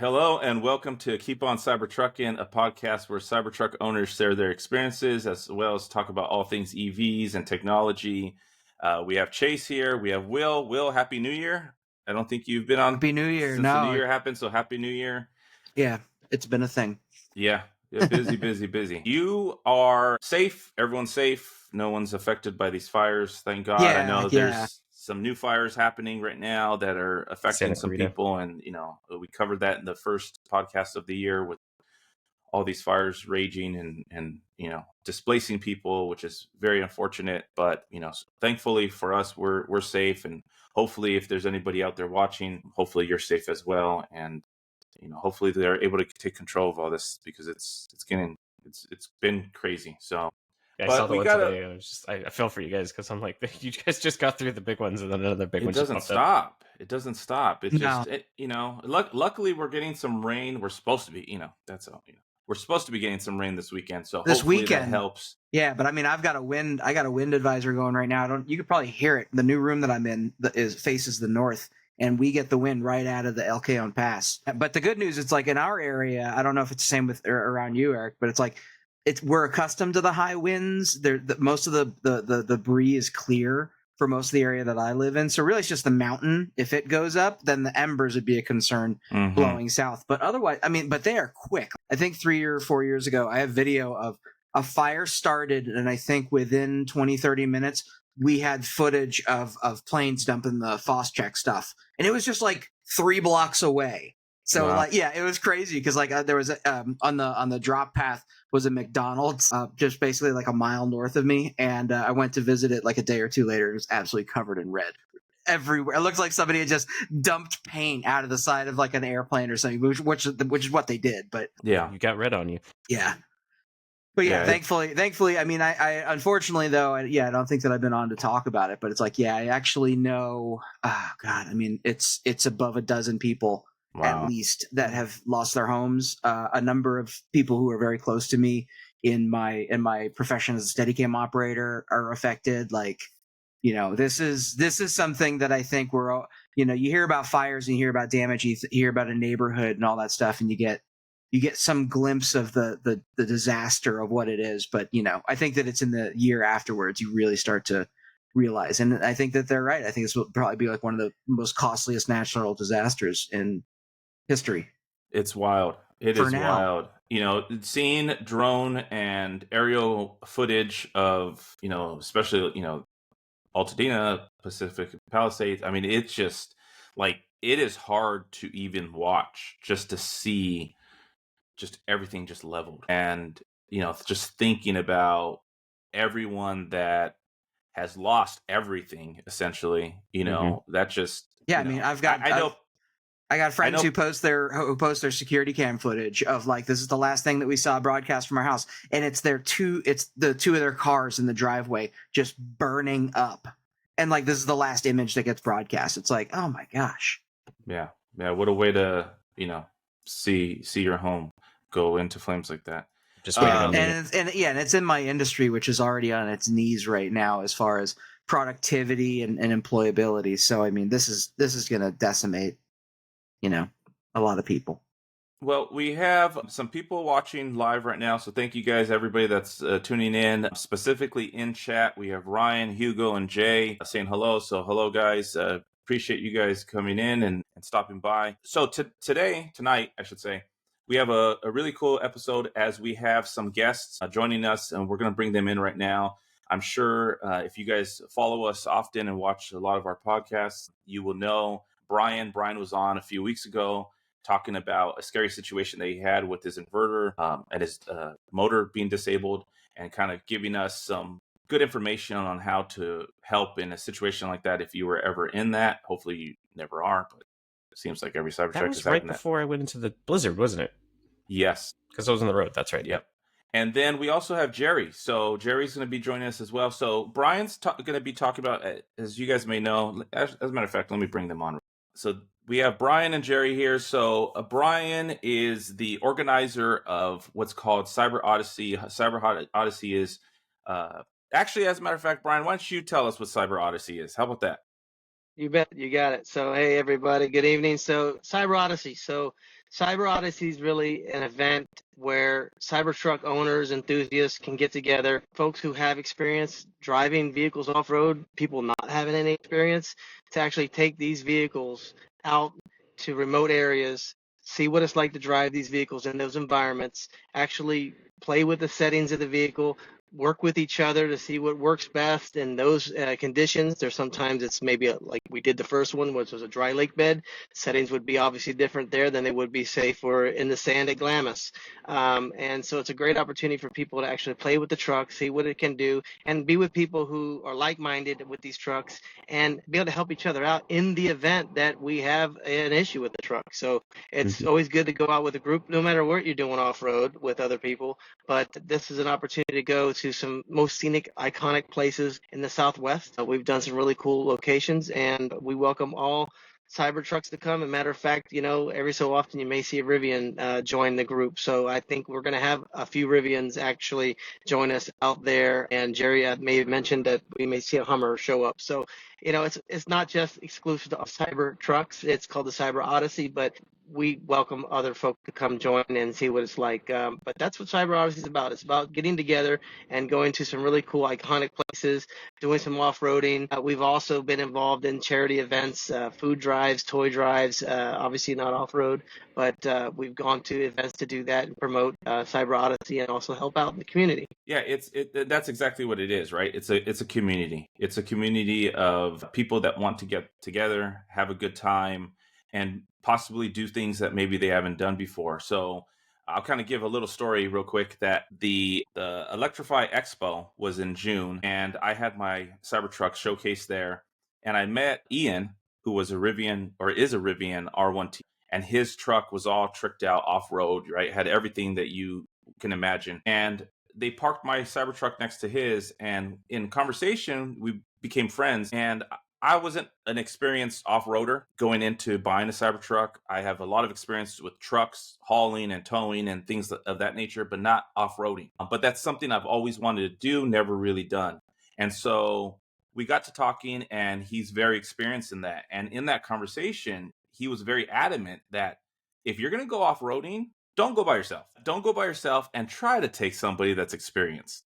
Hello and welcome to Keep On Cybertrucking, a podcast where Cybertruck owners share their experiences as well as talk about all things EVs and technology. We have Chase here. We have Will. Will, Happy New Year. I don't think you've been on Happy New Year. since the New Year happened, so Happy New Year. Yeah, it's been a thing. Yeah, busy. You are safe. Everyone's safe. No one's affected by these fires. Thank God. I know there's some new fires happening right now that are affecting some people. And, we covered that in the first podcast of the year with all these fires raging and displacing people, which is very unfortunate. But, thankfully for us, we're safe. And hopefully if there's anybody out there watching, hopefully you're safe as well. And, hopefully they're able to take control of all this because it's been crazy. So. I saw the one today. I feel for you guys because I'm like, you guys just got through the big ones and then another big one. It doesn't stop. It doesn't stop. It's just, luckily we're getting some rain. We're supposed to be, we're supposed to be getting some rain this weekend. So this hopefully weekend that helps. Yeah, but I mean, I got a wind advisor going right now. You could probably hear it. The new room that I'm in faces the north, and we get the wind right out of the El Cajon Pass. But the good news, it's like in our area. I don't know if it's the same around you, Eric, but it's like. We're accustomed to the high winds. Most of the debris is clear for most of the area that I live in. So really, it's just the mountain. If it goes up, then the embers would be a concern blowing south. But otherwise, but they are quick. I think 3 or 4 years ago, I have video of a fire started, and I think within 20, 30 minutes, we had footage of planes dumping the Phos-Chek stuff, and it was just like 3 blocks away. So wow. It was crazy because there was on the drop path was a McDonald's just basically like a mile north of me, and I went to visit it like a day or two later. It was absolutely covered in red everywhere. It looks like somebody had just dumped paint out of the side of like an airplane or something, which is what they did. But yeah, you got red on you. Yeah. But thankfully, I mean, I unfortunately though, I don't think that I've been on to talk about it. But it's like, I actually know. Oh God, I mean, it's above a dozen people. Wow. At least that have lost their homes. A number of people who are very close to me in my profession as a Steadicam operator are affected. This is something that I think we're all, you hear about fires and you hear about damage, you hear about a neighborhood and all that stuff, and you get some glimpse of the disaster of what it is. But I think that it's in the year afterwards you really start to realize, and I think that they're right. I think this will probably be like one of the most costliest natural disasters in history. It's wild. It is wild. Seeing drone and aerial footage of, especially, Altadena, Pacific Palisades. I mean, it's just like, it is hard to even watch just to see just everything just leveled. And, just thinking about everyone that has lost everything, essentially, that just, I mean, I got friends who post their security cam footage of like, this is the last thing that we saw broadcast from our house, and it's the two of their cars in the driveway just burning up, and like this is the last image that gets broadcast. It's like, oh my gosh. Yeah. What a way to see your home go into flames like that. Just and it's in my industry, which is already on its knees right now as far as productivity and employability. So I mean, this is going to decimate. A lot of people. Well, we have some people watching live right now, so thank you guys, everybody that's tuning in. Specifically in chat, we have Ryan, Hugo, and Jay saying hello. So hello, guys. Appreciate you guys coming in and stopping by. So tonight, I should say, we have a really cool episode as we have some guests joining us, and we're going to bring them in right now. I'm sure if you guys follow us often and watch a lot of our podcasts, you will know Brian was on a few weeks ago talking about a scary situation that he had with his inverter and his motor being disabled, and kind of giving us some good information on how to help in a situation like that if you were ever in that. Hopefully you never are, but it seems like every Cybertruck is right before I went into the blizzard, wasn't it? Yes. Because I was on the road. That's right. Yep. And then we also have Jerry. So Jerry's going to be joining us as well. So Brian's going to be talking about, as you guys may know, as a matter of fact, let me bring them on. So we have Brian and Jerry here. So Brian is the organizer of what's called Cyber Odyssey. Cyber Odyssey is actually, as a matter of fact, Brian, why don't you tell us what Cyber Odyssey is? How about that? You bet. You got it. So, hey, everybody. Good evening. So Cyber Odyssey. So Cyber Odyssey is really an event where Cybertruck owners, enthusiasts can get together, folks who have experience driving vehicles off-road, people not having any experience, to actually take these vehicles out to remote areas, see what it's like to drive these vehicles in those environments, actually play with the settings of the vehicle, work with each other to see what works best in those conditions. There's sometimes it's maybe like we did the first one, which was a dry lake bed. Settings would be obviously different there than they would be, say, for in the sand at Glamis. And so it's a great opportunity for people to actually play with the truck, see what it can do, and be with people who are like-minded with these trucks and be able to help each other out in the event that we have an issue with the truck. So it's always good to go out with a group, no matter what you're doing off-road with other people. But this is an opportunity to go to some most scenic, iconic places in the Southwest. We've done some really cool locations, and we welcome all Cybertrucks to come. As a matter of fact, every so often you may see a Rivian join the group. So I think we're going to have a few Rivians actually join us out there. And Jerry may have mentioned that we may see a Hummer show up. So, it's not just exclusive to Cybertrucks. It's called the Cyber Odyssey, but we welcome other folk to come join and see what it's like. But that's what Cyber Odyssey is about. It's about getting together and going to some really cool, iconic places, doing some off-roading. We've also been involved in charity events, food drives, toy drives, obviously not off-road, but we've gone to events to do that and promote Cyber Odyssey and also help out in the community. Yeah, that's exactly what it is, right? It's a community. It's a community of people that want to get together, have a good time, and possibly do things that maybe they haven't done before. So I'll kind of give a little story real quick that the Electrify Expo was in June, and I had my Cybertruck showcase there, and I met Ian, who was a Rivian or is a Rivian R1T, and his truck was all tricked out off-road, right? Had everything that you can imagine. And they parked my Cybertruck next to his, and in conversation, we became friends. And I wasn't an experienced off-roader going into buying a Cybertruck. I have a lot of experience with trucks, hauling and towing and things of that nature, but not off-roading. But that's something I've always wanted to do, never really done. And so we got to talking, and he's very experienced in that. And in that conversation, he was very adamant that if you're going to go off-roading, don't go by yourself. Don't go by yourself, and try to take somebody that's experienced,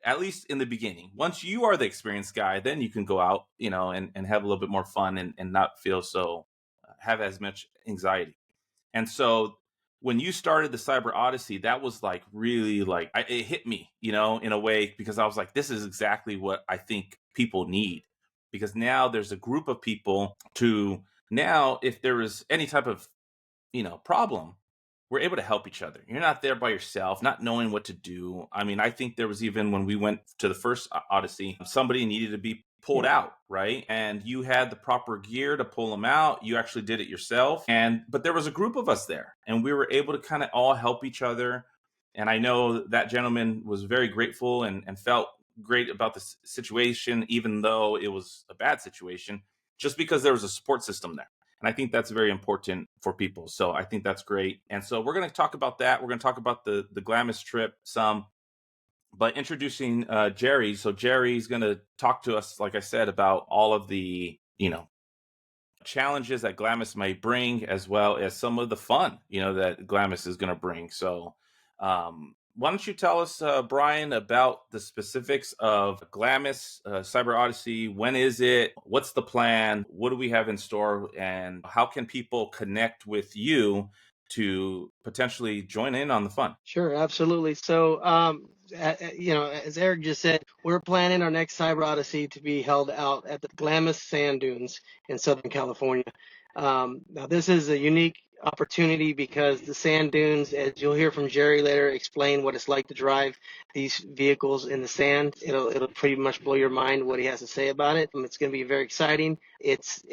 at least in the beginning. Once you are the experienced guy, then you can go out, and have a little bit more fun and not feel so, have as much anxiety. And so when you started the Cyber Odyssey, that was like really like, it hit me, in a way, because I was like, this is exactly what I think people need. Because now there's a group of people now, if there is any type of, problem, we're able to help each other. You're not there by yourself, not knowing what to do. I mean, I think there was even when we went to the first Odyssey, somebody needed to be pulled out, right? And you had the proper gear to pull them out. You actually did it yourself. But there was a group of us there, and we were able to kind of all help each other. And I know that gentleman was very grateful and felt great about the situation, even though it was a bad situation, just because there was a support system there. And I think that's very important for people. So I think that's great. And so we're going to talk about that. We're going to talk about the Glamis trip some, but introducing Jerry. So Jerry's going to talk to us, like I said, about all of the, challenges that Glamis may bring, as well as some of the fun, that Glamis is going to bring. So why don't you tell us, Brian, about the specifics of Glamis, Cyber Odyssey? When is it? What's the plan? What do we have in store? And how can people connect with you to potentially join in on the fun? Sure, absolutely. So, as Eric just said, we're planning our next Cyber Odyssey to be held out at the Glamis Sand Dunes in Southern California. Now, this is a unique opportunity because the sand dunes, as you'll hear from Jerry later, explain what it's like to drive these vehicles in the sand. It'll pretty much blow your mind what he has to say about it. It's going to be very exciting. It's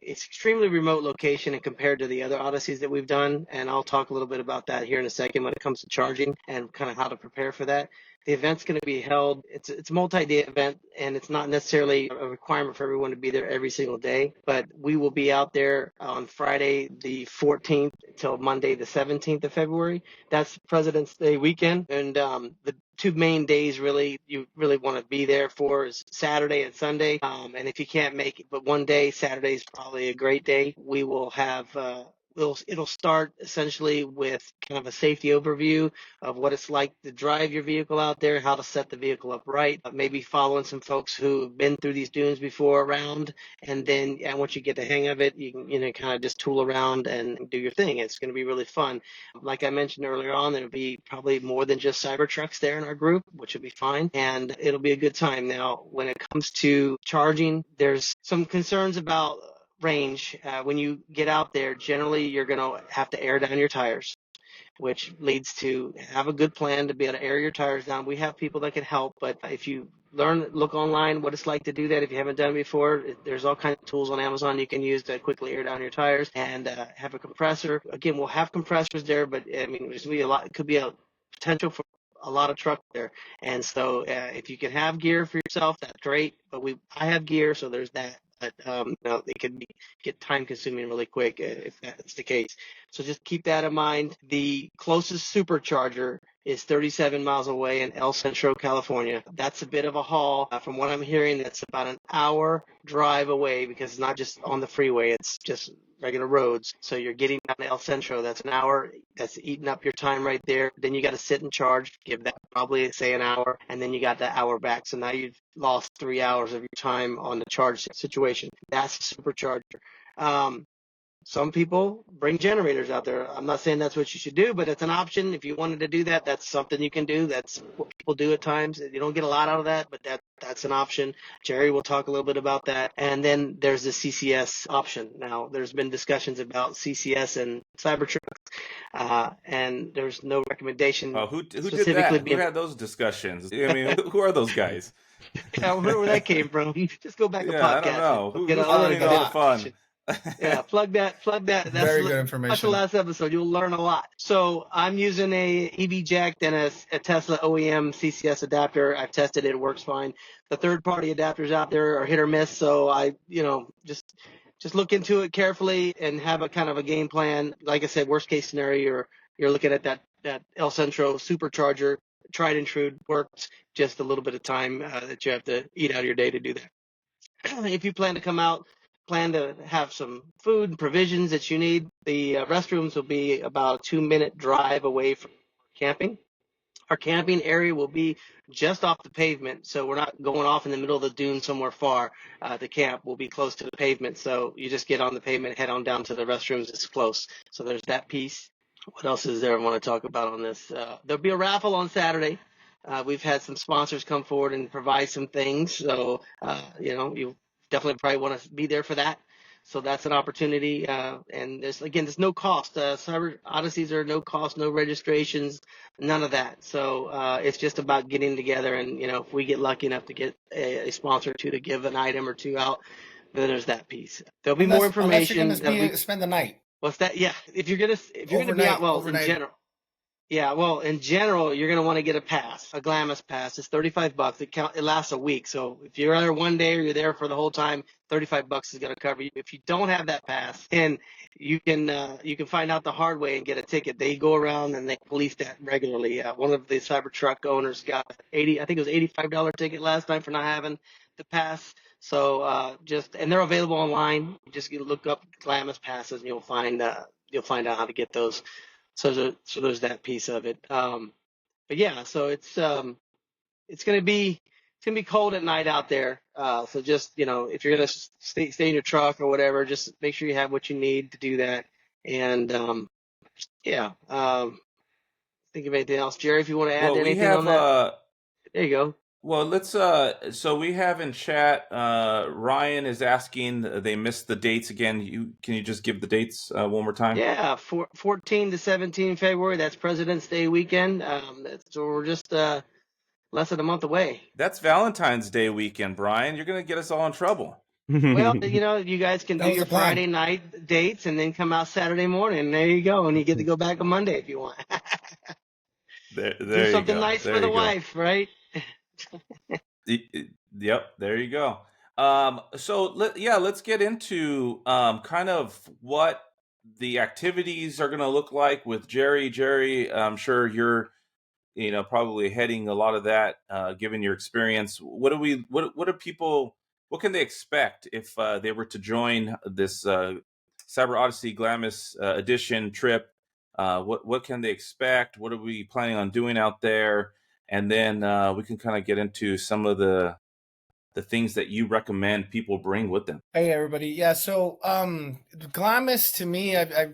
extremely remote location and compared to the other Odysseys that we've done, and I'll talk a little bit about that here in a second when it comes to charging and kind of how to prepare for that. The event's going to be held, it's a multi-day event, and it's not necessarily a requirement for everyone to be there every single day, but we will be out there on Friday the 14th till Monday the 17th of February. That's President's Day weekend, and the two main days really you really want to be there for is Saturday and Sunday, and if you can't make it but one day, Saturday is probably a great day. We will have it'll start essentially with kind of a safety overview of what it's like to drive your vehicle out there, how to set the vehicle up right, maybe following some folks who have been through these dunes before around, and then once you get the hang of it, you can kind of just tool around and do your thing. It's going to be really fun. Like I mentioned earlier on, there'll be probably more than just Cybertrucks there in our group, which will be fine, and it'll be a good time. Now, when it comes to charging, there's some concerns about range. When you get out there, generally you're going to have to air down your tires, which leads to have a good plan to be able to air your tires down. We have people that can help, but if you look online what it's like to do that, if you haven't done it before, there's all kinds of tools on Amazon you can use to quickly air down your tires and have a compressor. Again, we'll have compressors there, but I mean, there's going to be it could be a potential for a lot of truck there. And so if you can have gear for yourself, that's great. But I have gear, so there's that. But it can get time consuming really quick if that's the case. So just keep that in mind. The closest supercharger is 37 miles away in El Centro, California. That's a bit of a haul. From what I'm hearing, that's about an hour drive away because it's not just on the freeway. It's just regular roads. So you're getting down to El Centro. That's an hour. That's eating up your time right there. Then you got to sit and charge. Give that probably, say, an hour. And then you got that hour back. So now you've lost 3 hours of your time on the charge situation. That's a supercharger. Some people bring generators out there. I'm not saying that's what you should do, but it's an option. If you wanted to do that, that's something you can do. That's what people do at times. You don't get a lot out of that, but that's an option. Jerry will talk a little bit about that. And then there's the CCS option. Now, there's been discussions about CCS and Cybertrucks, and there's no recommendation. Who did that? Who had those discussions? I mean, who are those guys? Yeah, where that came from. Just go back a podcast. I don't know. Who's running all the fun? Yeah, plug that. That's very good information. That's the last episode. You'll learn a lot. So I'm using a EV jack and a Tesla OEM CCS adapter. I've tested it. It works fine. The third-party adapters out there are hit or miss. So I, just look into it carefully and have a kind of a game plan. Like I said, worst case scenario, you're looking at that El Centro supercharger, tried and true, works. Just a little bit of time that you have to eat out of your day to do that. If you plan to come out, plan to have some food and provisions that you need. The restrooms will be about a 2-minute drive away from camping. Our camping area will be just off the pavement, so we're not going off in the middle of the dune somewhere far. The camp will be close to the pavement, so you just get on the pavement, head on down to the restrooms. It's close. So there's that piece. What else is there I want to talk about on this? There'll be a raffle on Saturday. We've had some sponsors come forward and provide some things, so you definitely probably want to be there for that. So that's an opportunity. And there's no cost. Cyber Odysseys are no cost, no registrations, none of that. So it's just about getting together. And, if we get lucky enough to get a sponsor to give an item or two out, then there's that piece. There'll be more information. Unless you're going to spend the night. What's that? Yeah. If you're going to be out, overnight. In general. Yeah, well, in general, you're going to want to get a pass, a Glamis pass. It's $35. It lasts a week. So if you're there one day or you're there for the whole time, $35 is going to cover you. If you don't have that pass, then you can find out the hard way and get a ticket. They go around and they police that regularly. One of the Cybertruck owners got I think it was $85 ticket last time for not having the pass. So and they're available online. You just look up Glamis passes and you'll find out how to get those. So there's that piece of it. But yeah, so it's gonna be cold at night out there. So just if you're gonna stay in your truck or whatever, just make sure you have what you need to do that. And think of anything else, Jerry? If you want to add anything on that, there you go. Well, let's. So we have in chat. Ryan is asking. They missed the dates again. Can you just give the dates one more time? Yeah, 14 to 17 February. That's President's Day weekend. So we're just less than a month away. That's Valentine's Day weekend, Brian. You're gonna get us all in trouble. Well, you guys can do your Friday night dates and then come out Saturday morning. There you go, and you get to go back on Monday if you want. Do something nice for the wife, right? Yep, there you go. So let's get into kind of what the activities are going to look like with Jerry. Jerry, I'm sure you're probably heading a lot of that, given your experience. What can they expect if they were to join this Cyber Odyssey Glamis edition trip. What can they expect? What are we planning on doing out there? And then we can kind of get into some of the things that you recommend people bring with them. Hey everybody, yeah. So, Glamis to me, I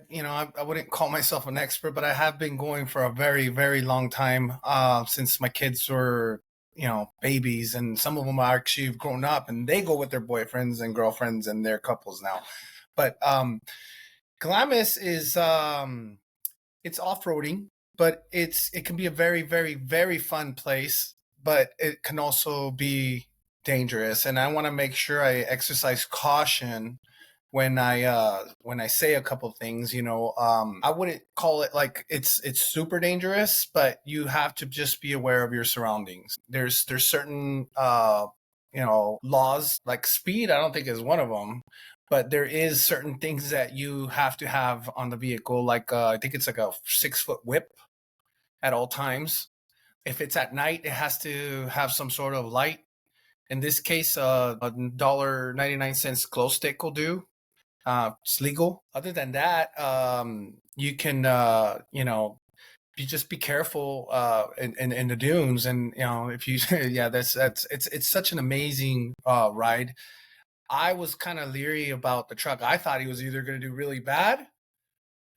wouldn't call myself an expert, but I have been going for a very, very long time. Since my kids were, babies, and some of them are actually grown up, and they go with their boyfriends and girlfriends and their couples now. But Glamis is it's off-roading, but it can be a very, very, very fun place, but it can also be dangerous, and I want to make sure I exercise caution when I say a couple things. I wouldn't call it like it's super dangerous, but you have to just be aware of your surroundings. There's certain laws, like speed. I don't think is one of them, but there is certain things that you have to have on the vehicle, like I think it's like a 6-foot whip at all times. If it's at night, it has to have some sort of light. In this case, $1.99 glow stick will do. It's legal. Other than that, you can, just be careful in the dunes. And if you, yeah, it's such an amazing ride. I was kind of leery about the truck. I thought he was either going to do really bad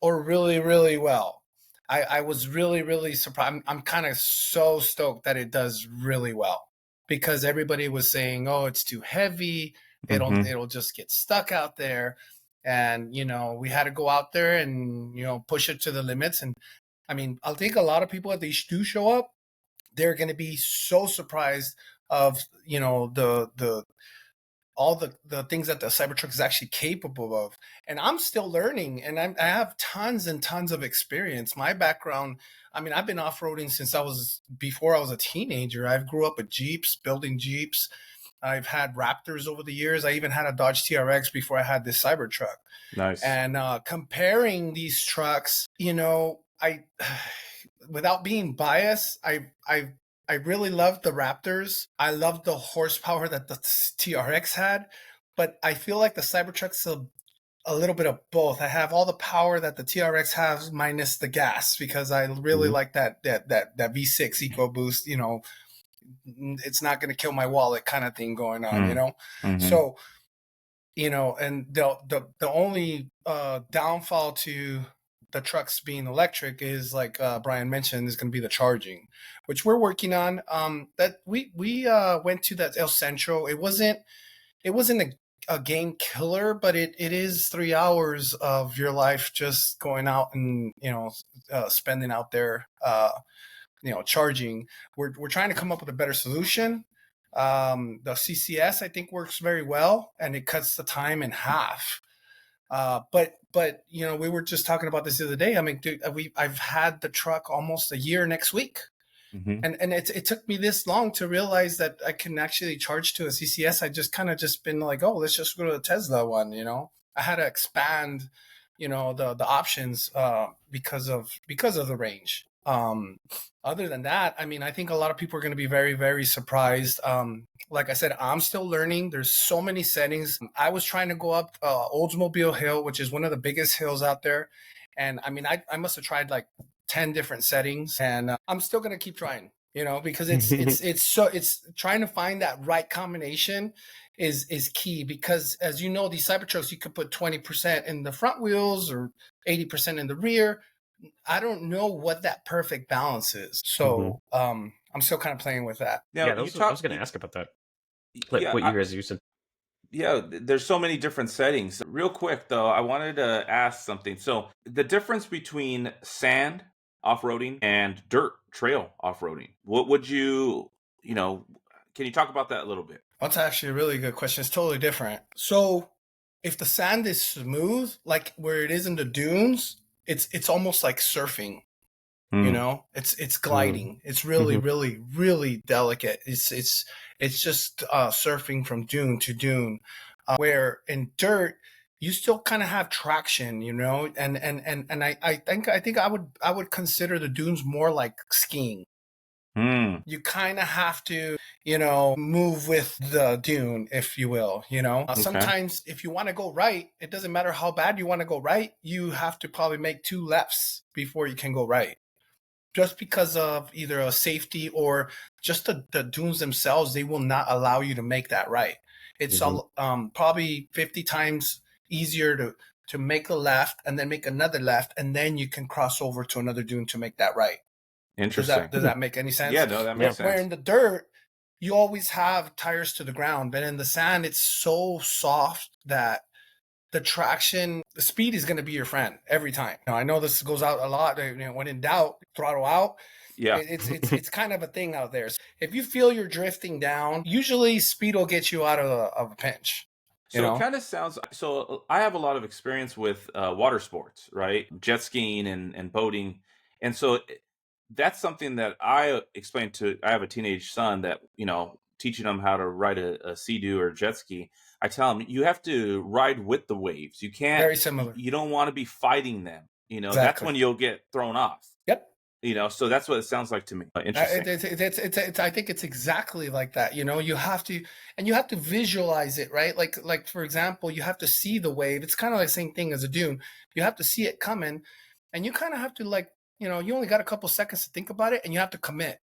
or really, really well. I was really, really surprised. I'm kind of so stoked that it does really well, because everybody was saying, "Oh, it's too heavy. It'll just get stuck out there." And we had to go out there and push it to the limits. And I mean, I think a lot of people, if they do show up, they're going to be so surprised of the all the things that the Cybertruck is actually capable of. And I'm still learning, and I have tons and tons of experience. My background, I mean, I've been off-roading since before I was a teenager. I grew up with Jeeps, building Jeeps. I've had Raptors over the years. I even had a Dodge TRX before I had this Cybertruck. Nice. And comparing these trucks, I, without being biased, I really loved the Raptors. I loved the horsepower that the TRX had, but I feel like the Cybertruck's a little bit of both. I have all the power that the TRX has minus the gas, because I really like that V6 EcoBoost. It's not going to kill my wallet kind of thing going on. So, and the only downfall to the trucks being electric is, like Brian mentioned, is going to be the charging, which we're working on. That we went to that El Centro. It wasn't a game killer, but it is 3 hours of your life just going out and spending out there charging. We're trying to come up with a better solution. The CCS, I think, works very well, and it cuts the time in half. But we were just talking about this the other day. I mean, dude, I've had the truck almost a year next week. And it took me this long to realize that I can actually charge to a CCS. I just kind of been like, oh, let's just go to the Tesla one. I had to expand, the options because of the range. Other than that, I mean, I think a lot of people are going to be very, very surprised. Like I said, I'm still learning. There's so many settings. I was trying to go up Oldsmobile Hill, which is one of the biggest hills out there. And I mean, I must have tried like 10 different settings, and I'm still going to keep trying, because it's trying to find that right combination is key, because as you know, these Cybertrucks, you could put 20% in the front wheels or 80% in the rear. I don't know what that perfect balance is. So I'm still kind of playing with that. Now, I was going to ask about that. Like, yeah, what you guys are using. Yeah, there's so many different settings. Real quick, though, I wanted to ask something. So the difference between sand off-roading and dirt trail off-roading, what would can you talk about that a little bit? That's actually a really good question. It's totally different. So if the sand is smooth, like where it is in the dunes, it's almost like surfing. It's gliding. It's really, really, really delicate. It's just surfing from dune to dune. Where in dirt, you still kind of have traction, and I think I would consider the dunes more like skiing. Hmm. You kind of have to, move with the dune, if you will. Okay. Sometimes if you want to go right, it doesn't matter how bad you want to go right. You have to probably make 2 lefts before you can go right. Just because of either a safety or just the dunes themselves, they will not allow you to make that right. It's probably 50 times easier to make a left and then make another left, and then you can cross over to another dune to make that right. Interesting. Does that make any sense? Yeah, no, that makes sense. Where in the dirt, you always have tires to the ground, but in the sand, it's so soft that the traction, the speed is going to be your friend every time. Now, I know this goes out a lot. When in doubt, throttle out. Yeah. It's kind of a thing out there. So if you feel you're drifting down, usually speed will get you out of a pinch. So it kind of sounds. So I have a lot of experience with water sports, right? Jet skiing and boating, and so that's something that I explain to. I have a teenage son that teaching him how to ride a Sea-Doo or jet ski. I tell him you have to ride with the waves. You can't. Very similar. You don't want to be fighting them. Exactly. That's when you'll get thrown off. Yep. So that's what it sounds like to me. Interesting. It's I think it's exactly like that. You have to visualize it, right? Like for example, you have to see the wave. It's kind of like the same thing as a dune. You have to see it coming, and you kind of have to you only got a couple seconds to think about it, and you have to commit.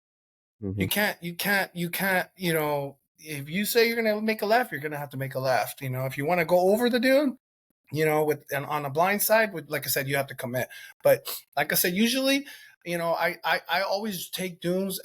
Mm-hmm. You can't. If you say you're gonna make a left, you're gonna have to make a left. If you want to go over the dune, on the blind side, like I said, you have to commit. But like I said, usually, I always take dunes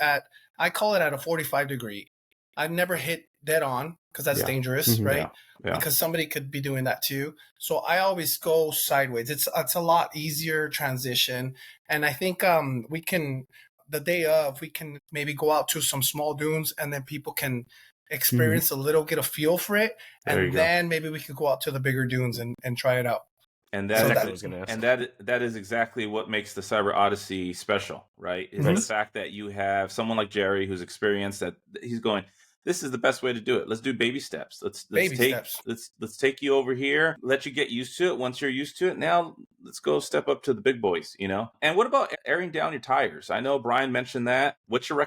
I call it at a 45 degree. I've never hit dead on because that's dangerous, right? Yeah. Because somebody could be doing that too. So I always go sideways. It's a lot easier transition. And I think we can, the day of, we can maybe go out to some small dunes and then people can experience a little, get a feel for it. And then maybe we could go out to the bigger dunes and try it out. And that is exactly what makes the Cyber Odyssey special, right? Is the fact that you have someone like Jerry who's experienced that he's going, this is the best way to do it. Let's do baby steps. Let's take you over here, let you get used to it. Once you're used to it, now let's go step up to the big boys, And what about airing down your tires? I know Brian mentioned that. What's your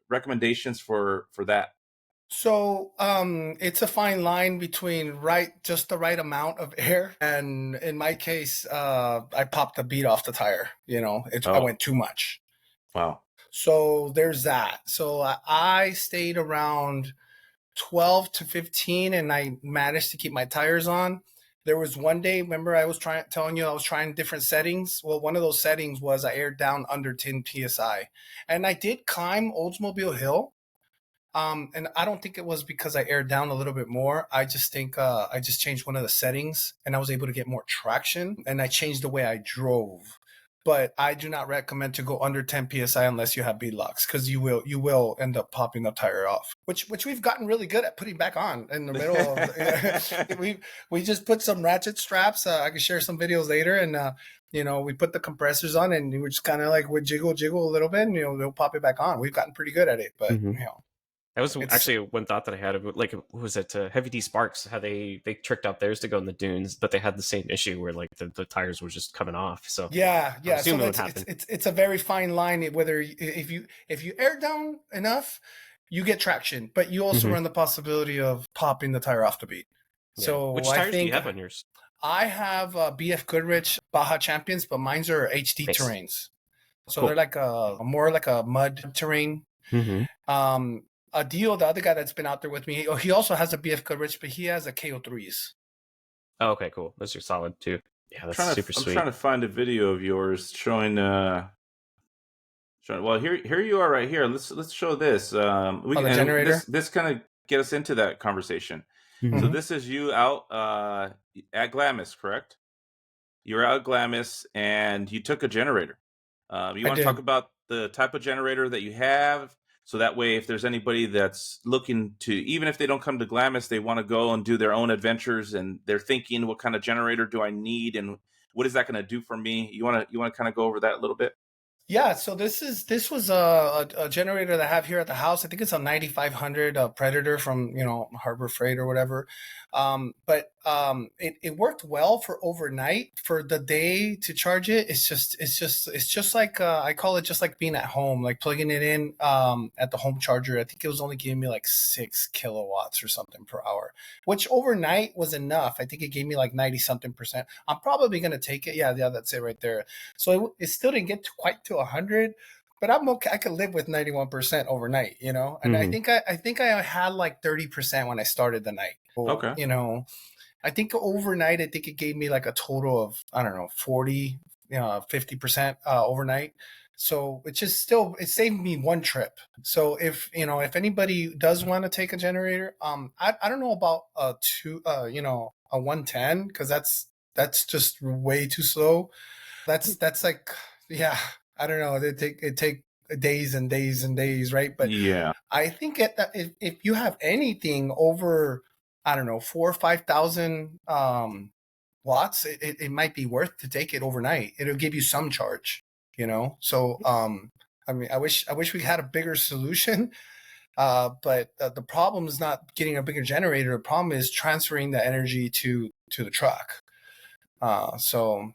recommendations for that? So it's a fine line between just the right amount of air, and in my case, I popped a bead off the tire. I went too much. Wow. So there's that. So I stayed around 12 to 15, and I managed to keep my tires on. There was one day, remember I was telling you I was trying different settings. Well, one of those settings was I aired down under 10 psi, and I did climb Oldsmobile Hill. And I don't think it was because I aired down a little bit more. I just think I just changed one of the settings and I was able to get more traction, and I changed the way I drove. But I do not recommend to go under 10 psi unless you have beadlocks, because you will end up popping the tire off, which we've gotten really good at putting back on in the middle of. we just put some ratchet straps. I can share some videos later, and we put the compressors on, and we just kind of we jiggle a little bit, and they'll pop it back on. We've gotten pretty good at it, but That was actually one thought that I had about, what was it, Heavy D Sparks, how they tricked out theirs to go in the dunes, but they had the same issue where the tires were just coming off. So yeah. So happen. It's a very fine line whether if you air down enough, you get traction, but you also run the possibility of popping the tire off the beat. Yeah. So which tires do you have on yours? I have BF Goodrich Baja Champions, but mine's are HD terrains. So they're more like a mud terrain. Adil, the other guy that's been out there with me, he also has a BF Goodrich, but he has a KO3s. Oh, okay, cool. Those are solid too. Yeah, that's super sweet. I'm trying to find a video of yours showing. Well, here you are right here. Let's show this. The generator. This kind of get us into that conversation. So this is you out at Glamis, correct? You're out at Glamis, and you took a generator. You want to talk about the type of generator that you have? So that way, if there's anybody that's looking to, even if they don't come to Glamis, they want to go and do their own adventures, and they're thinking, what kind of generator do I need, and what is that going to do for me? You want to kind of go over that a little bit? Yeah, so this was a generator that I have here at the house. I think it's a 9500 Predator from Harbor Freight or whatever. It worked well for overnight. For the day to charge it, it's just like I call it just like being at home, like plugging it in at the home charger. I think it was only giving me like 6 kilowatts or something per hour, which overnight was enough. I think it gave me like 90 something percent. I'm probably gonna take it. Yeah, that's it right there. So it still didn't get quite to 100, but I'm okay. I could live with 91% overnight, And I think I had like 30% when I started the night. Okay. I think overnight, I think it gave me like a total of, I don't know, 40, 50% overnight. So it saved me one trip. So if anybody does want to take a generator, I don't know about a 110, because that's just way too slow. That's like, yeah, I don't know. It take days and days and days, right? But yeah, I think if you have anything over, I don't know, 4 or 5,000 watts, it might be worth to take it overnight. It'll give you some charge, So I mean, I wish we had a bigger solution. But the problem is not getting a bigger generator. The problem is transferring the energy to the truck. So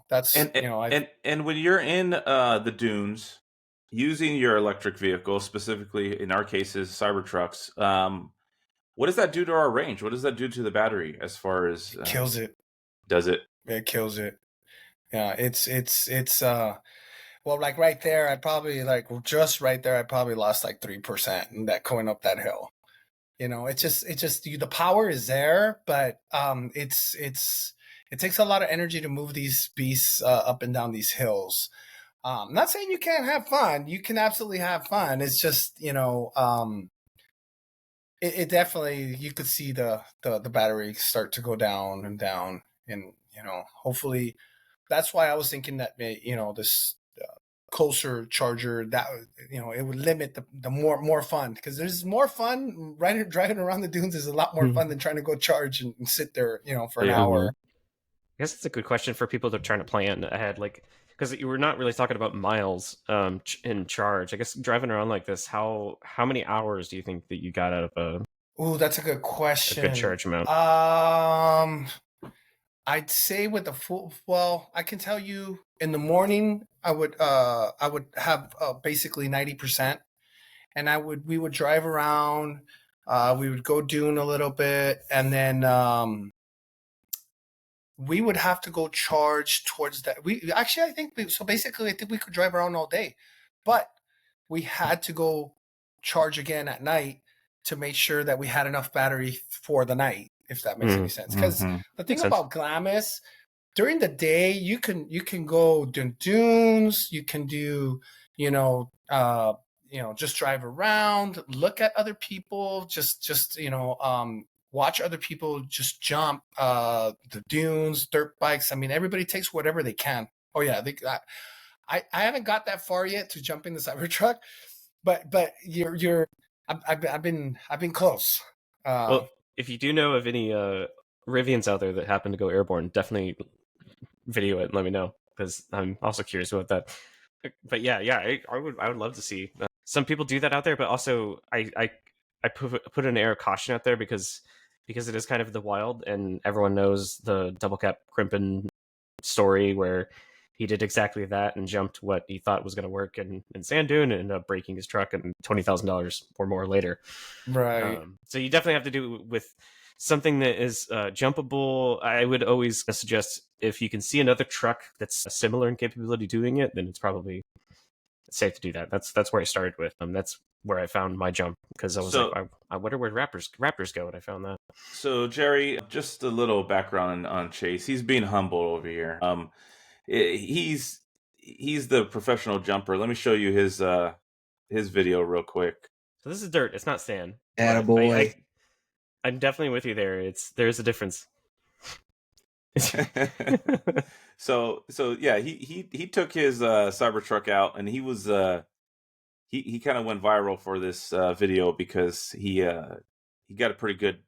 that's and when you're in the dunes using your electric vehicle, specifically in our cases Cybertrucks, what does that do to our range? What does that do to the battery as far as kills it? Does it? It kills it. Yeah, it's well, like right there, I probably just right there, I probably lost like 3% in that going up that hill. It's just the power is there, but it takes a lot of energy to move these beasts up and down these hills. I'm not saying you can't have fun. You can absolutely have fun. It's just, it definitely, you could see the battery start to go down and down. And, hopefully that's why I was thinking that, this closer charger that, it would limit the more fun, because there's more fun driving around the dunes is a lot more fun than trying to go charge and sit there, for an hour. I guess it's a good question for people that are trying to plan ahead, because you were not really talking about miles in charge. I guess driving around like this, how many hours do you think that you got out of Oh, that's a good question. A good charge amount. I'd say with the full. Well, I can tell you in the morning, I would have basically 90%, and we would drive around. We would go dune a little bit, and then we would have to go charge towards that. I think so. Basically, I think we could drive around all day, but we had to go charge again at night to make sure that we had enough battery for the night, if that makes any sense. Because the thing about Glamis, during the day, you can go dunes, you can do, just drive around, look at other people, just watch other people just jump the dunes, dirt bikes. I mean, everybody takes whatever they can. Oh yeah, I haven't got that far yet to jump in the Cybertruck, but I've been close. Well, if you do know of any Rivians out there that happen to go airborne, definitely video it and let me know, because I'm also curious about that. But yeah, I would love to see. Some people do that out there, but also I put an air of caution out there because it is kind of the wild, and everyone knows the double cap Crimpin story where he did exactly that and jumped what he thought was going to work in sand dune and ended up breaking his truck and $20,000 or more later. Right. So you definitely have to do with something that is jumpable. I would always suggest, if you can see another truck that's similar in capability doing it, then it's probably safe to do that. That's where I started with. That's where I found my jump, because I was I wonder where Raptors go, and I found that. So Jerry, just a little background on Chase. He's being humble over here. He's the professional jumper. Let me show you his video real quick. So this is dirt. It's not sand. Attaboy. I'm definitely with you there. There's a difference. so yeah, he took his Cybertruck out, and he was he kind of went viral for this video because he got a pretty good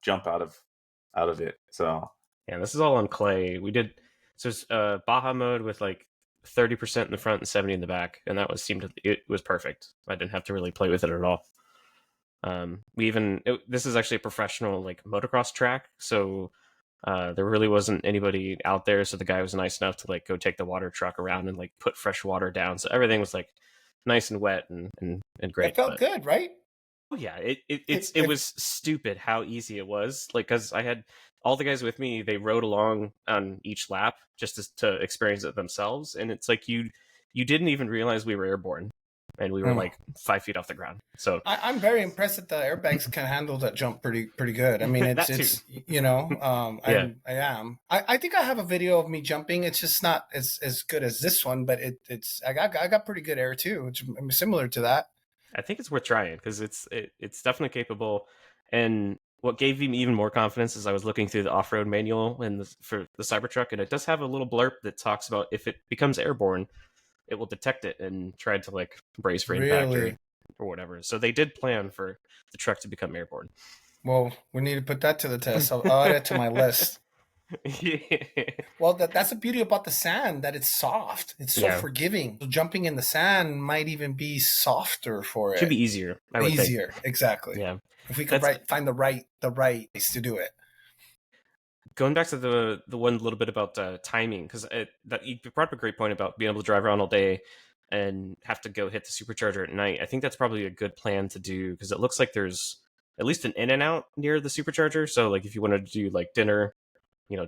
jump out of it. So yeah, this is all on clay. We did it's Baja mode with like 30% in the front and 70 in the back, and that it was perfect. I didn't have to really play with it at all. This is actually a professional like motocross track, so there really wasn't anybody out there, so the guy was nice enough to like go take the water truck around and like put fresh water down, so everything was like nice and wet and great. It felt good, right? Oh yeah, it was stupid how easy it was. Like, because I had all the guys with me, they rode along on each lap just to experience it themselves, and it's like you didn't even realize we were airborne, and we were like 5 feet off the ground. So I'm very impressed that the airbags can handle that jump pretty good. I mean, it's you know, yeah. I am. I think I have a video of me jumping. It's just not as good as this one, but I got pretty good air too. It's similar to that. I think it's worth trying because it's definitely capable. And what gave me even more confidence is I was looking through the off-road manual for the Cybertruck, and it does have a little blurb that talks about if it becomes airborne, it will detect it and try to like brace for impact or whatever. So they did plan for the truck to become airborne. Well, we need to put that to the test. I'll add it to my list. Yeah. Well, that's the beauty about the sand, that it's soft. It's so forgiving. So jumping in the sand might even be softer for it. Should be easier. Easier, exactly. Yeah. If we could find the right place to do it. Going back to the one little bit about timing, because that you brought up a great point about being able to drive around all day and have to go hit the supercharger at night. I think that's probably a good plan to do, because it looks like there's at least an in and out near the supercharger. So like if you wanted to do like dinner,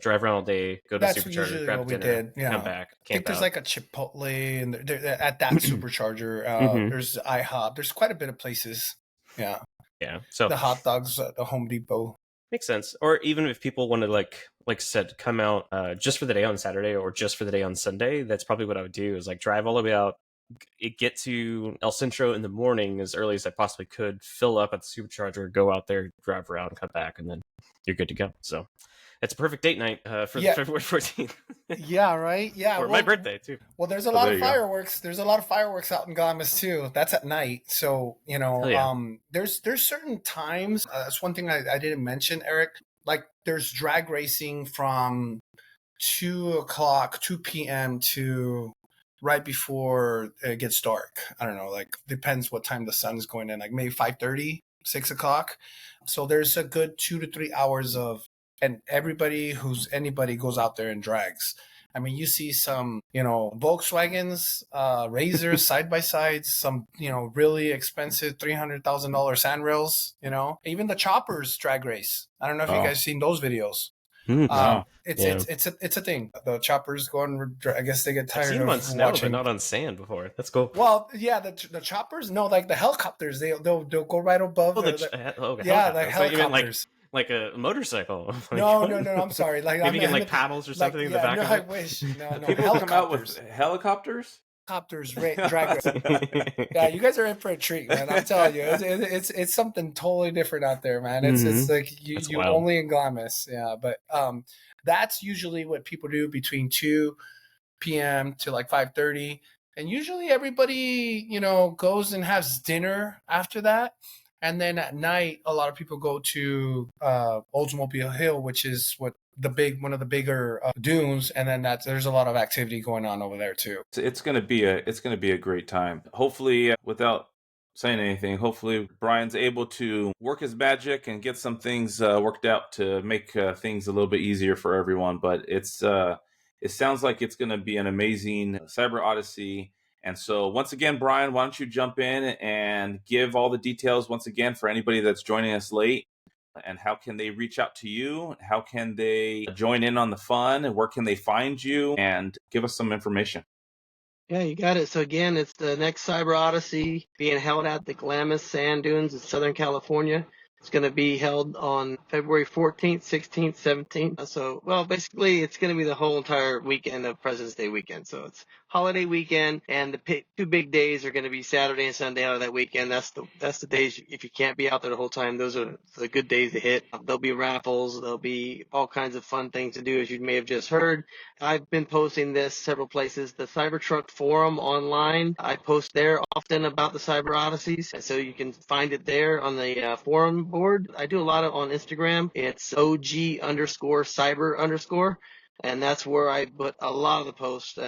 drive around all day, go to the supercharger, grab dinner, come back. I think there's like a Chipotle and at that supercharger. There's IHOP. There's quite a bit of places. Yeah. Yeah. So the hot dogs at the Home Depot. Makes sense. Or even if people want to like I said, come out just for the day on Saturday or just for the day on Sunday, that's probably what I would do, is like drive all the way out, get to El Centro in the morning as early as I possibly could, fill up at the supercharger, go out there, drive around, come back, and then you're good to go. So it's a perfect date night for February 14th. Yeah, right? Yeah. Or my birthday, too. Well, there's a lot of fireworks. There's a lot of fireworks out in Glamis, too. That's at night. So, there's certain times. That's one thing I didn't mention, Eric. Like, there's drag racing from 2 p.m. to right before it gets dark. I don't know, like, depends what time the sun is going in, like maybe 5:30, 6 o'clock. So there's a good 2 to 3 hours and anybody goes out there and drags. I mean, you see some, Volkswagens, Razors, side-by-sides, some, really expensive $300,000 sand rails, even the choppers drag race. I don't know if you guys seen those videos. Wow. It's a thing. The choppers go on. I guess they get tired. I've seen them on snow, but not on sand before. That's cool. Well, yeah, the choppers. No, like the helicopters. They'll go right above. Helicopters. Like a motorcycle. No. I'm sorry. Like maybe get like paddles or something in the back. No, of I it. wish. No. People come out with helicopters. Drag race. Yeah, you guys are in for a treat, man. I'm telling you, it's something totally different out there, man. It's like you only in Glamis. Yeah, but that's usually what people do between 2 p.m. to like 5:30, and usually everybody goes and has dinner after that. And then at night, a lot of people go to Oldsmobile Hill, which is one of the bigger dunes, and then there's a lot of activity going on over there too. It's gonna be a great time. Hopefully, without saying anything, hopefully Brian's able to work his magic and get some things worked out to make things a little bit easier for everyone. But it sounds like it's gonna be an amazing Cyber Odyssey. And so once again, Brian, why don't you jump in and give all the details once again for anybody that's joining us late, and how can they reach out to you? How can they join in on the fun? And where can they find you? And give us some information. Yeah, you got it. So again, it's the next Cyber Odyssey being held at the Glamis Sand Dunes in Southern California. It's going to be held on February 14th, 16th, 17th. So, basically, it's going to be the whole entire weekend of President's Day weekend. So it's holiday weekend, and the 2 big days are going to be Saturday and Sunday out of that weekend. That's the days, if you can't be out there the whole time, those are the good days to hit. There'll be raffles. There'll be all kinds of fun things to do, as you may have just heard. I've been posting this several places. The Cybertruck forum online, I post there often about the Cyber Odysseys, so you can find it there on the forum board. I do a lot on Instagram. It's OG_cyber_. and that's where I put a lot of the posts.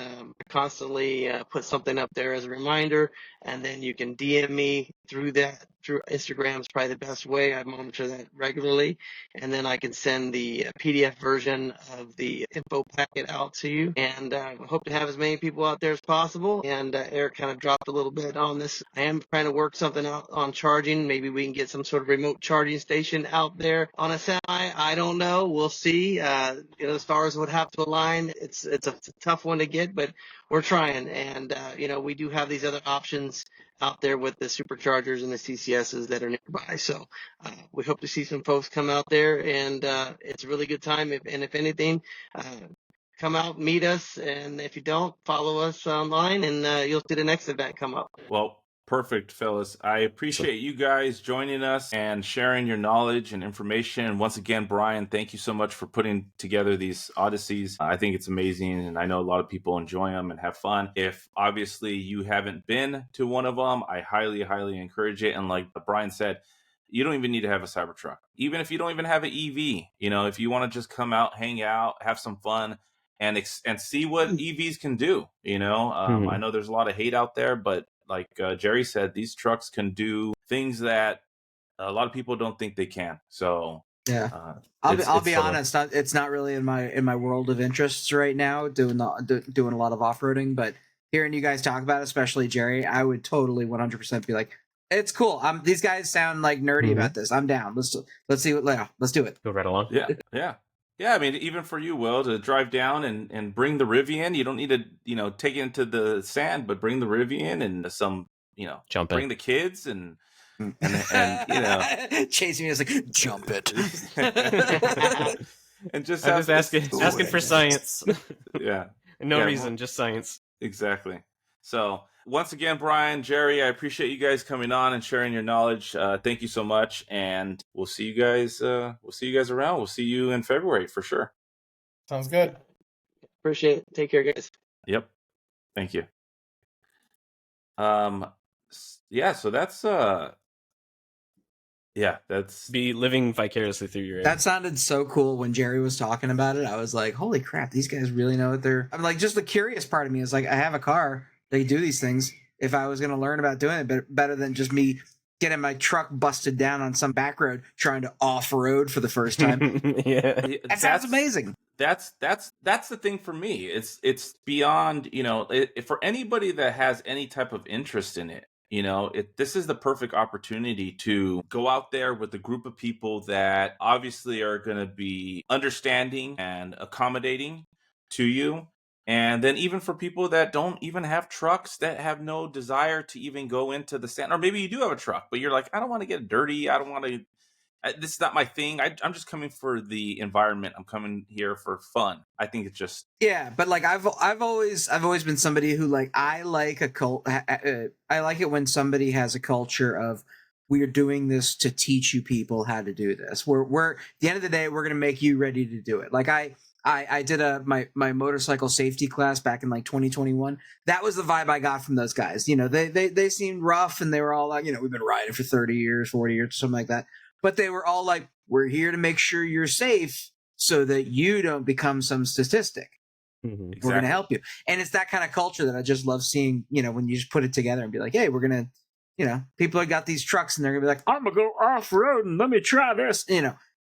Constantly put something up there as a reminder, and then you can DM me through that. Through Instagram is probably the best way. I monitor that regularly, and then I can send the PDF version of the info packet out to you. And hope to have as many people out there as possible. And Eric kind of dropped a little bit on this. I am trying to work something out on charging. Maybe we can get some sort of remote charging station out there on a semi. I don't know. We'll see. The stars would have to align. It's a tough one to get, but we're trying. And we do have these other options out there with the superchargers and the CCSs that are nearby. So we hope to see some folks come out there, and it's a really good time. If anything, come out, meet us, and if you don't, follow us online, and you'll see the next event come up. Well, perfect, fellas. I appreciate you guys joining us and sharing your knowledge and information. And once again, Brian, thank you so much for putting together these Odysseys. I think it's amazing, and I know a lot of people enjoy them and have fun. If obviously you haven't been to one of them, I highly, highly encourage it. And like Brian said, you don't even need to have a Cybertruck. Even if you don't even have an EV, if you want to just come out, hang out, have some fun, and see what EVs can do. I know there's a lot of hate out there, but like Jerry said, these trucks can do things that a lot of people don't think they can. So yeah, I'll be honest. It's not really in my world of interests right now. Doing a lot of off-roading, but hearing you guys talk about it, especially Jerry, I would totally 100% be like, it's cool. These guys sound like nerdy about this. I'm down. Let's see what. Let's do it. Go right along. Yeah. I mean, even for you, Will, to drive down and bring the Rivian, you don't need to, take it into the sand, but bring the Rivian and some, jump bring in. the kids and chasing me is like, jump it. And just asking for science. Yeah. No reason, just science. Exactly. So once again, Brian, Jerry, I appreciate you guys coming on and sharing your knowledge. Thank you so much, and we'll see you guys. Around. We'll see you in February for sure. Sounds good. Appreciate it. Take care, guys. Yep. Thank you. Yeah. So that's that's be living vicariously through your. That sounded so cool when Jerry was talking about it. I was like, holy crap, these guys really know what they're. I'm like, just the curious part of me is like, I have a car. They do these things. If I was going to learn about doing it, but better than just me getting my truck busted down on some back road trying to off-road for the first time. That sounds amazing. That's the thing for me. It's beyond, for anybody that has any type of interest in it. This is the perfect opportunity to go out there with a group of people that obviously are going to be understanding and accommodating to you. And then even for people that don't even have trucks, that have no desire to even go into the sand, or maybe you do have a truck, but you're like, I don't want to get dirty. I don't want to. This is not my thing. I'm just coming for the environment. I'm coming here for fun. I think it's just but like I've always been somebody who like I like I like it when somebody has a culture of we're doing this to teach you people how to do this. We're at the end of the day we're gonna make you ready to do it. Like I did my motorcycle safety class back in like 2021. That was the vibe I got from those guys. They seemed rough and they were all like, we've been riding for 30 years, 40 years, something like that. But they were all like, we're here to make sure you're safe so that you don't become some statistic. Mm-hmm. Exactly. We're going to help you. And it's that kind of culture that I just love seeing, when you just put it together and be like, hey, we're going to, people have got these trucks and they're going to be like, I'm going to go off-road and let me try this,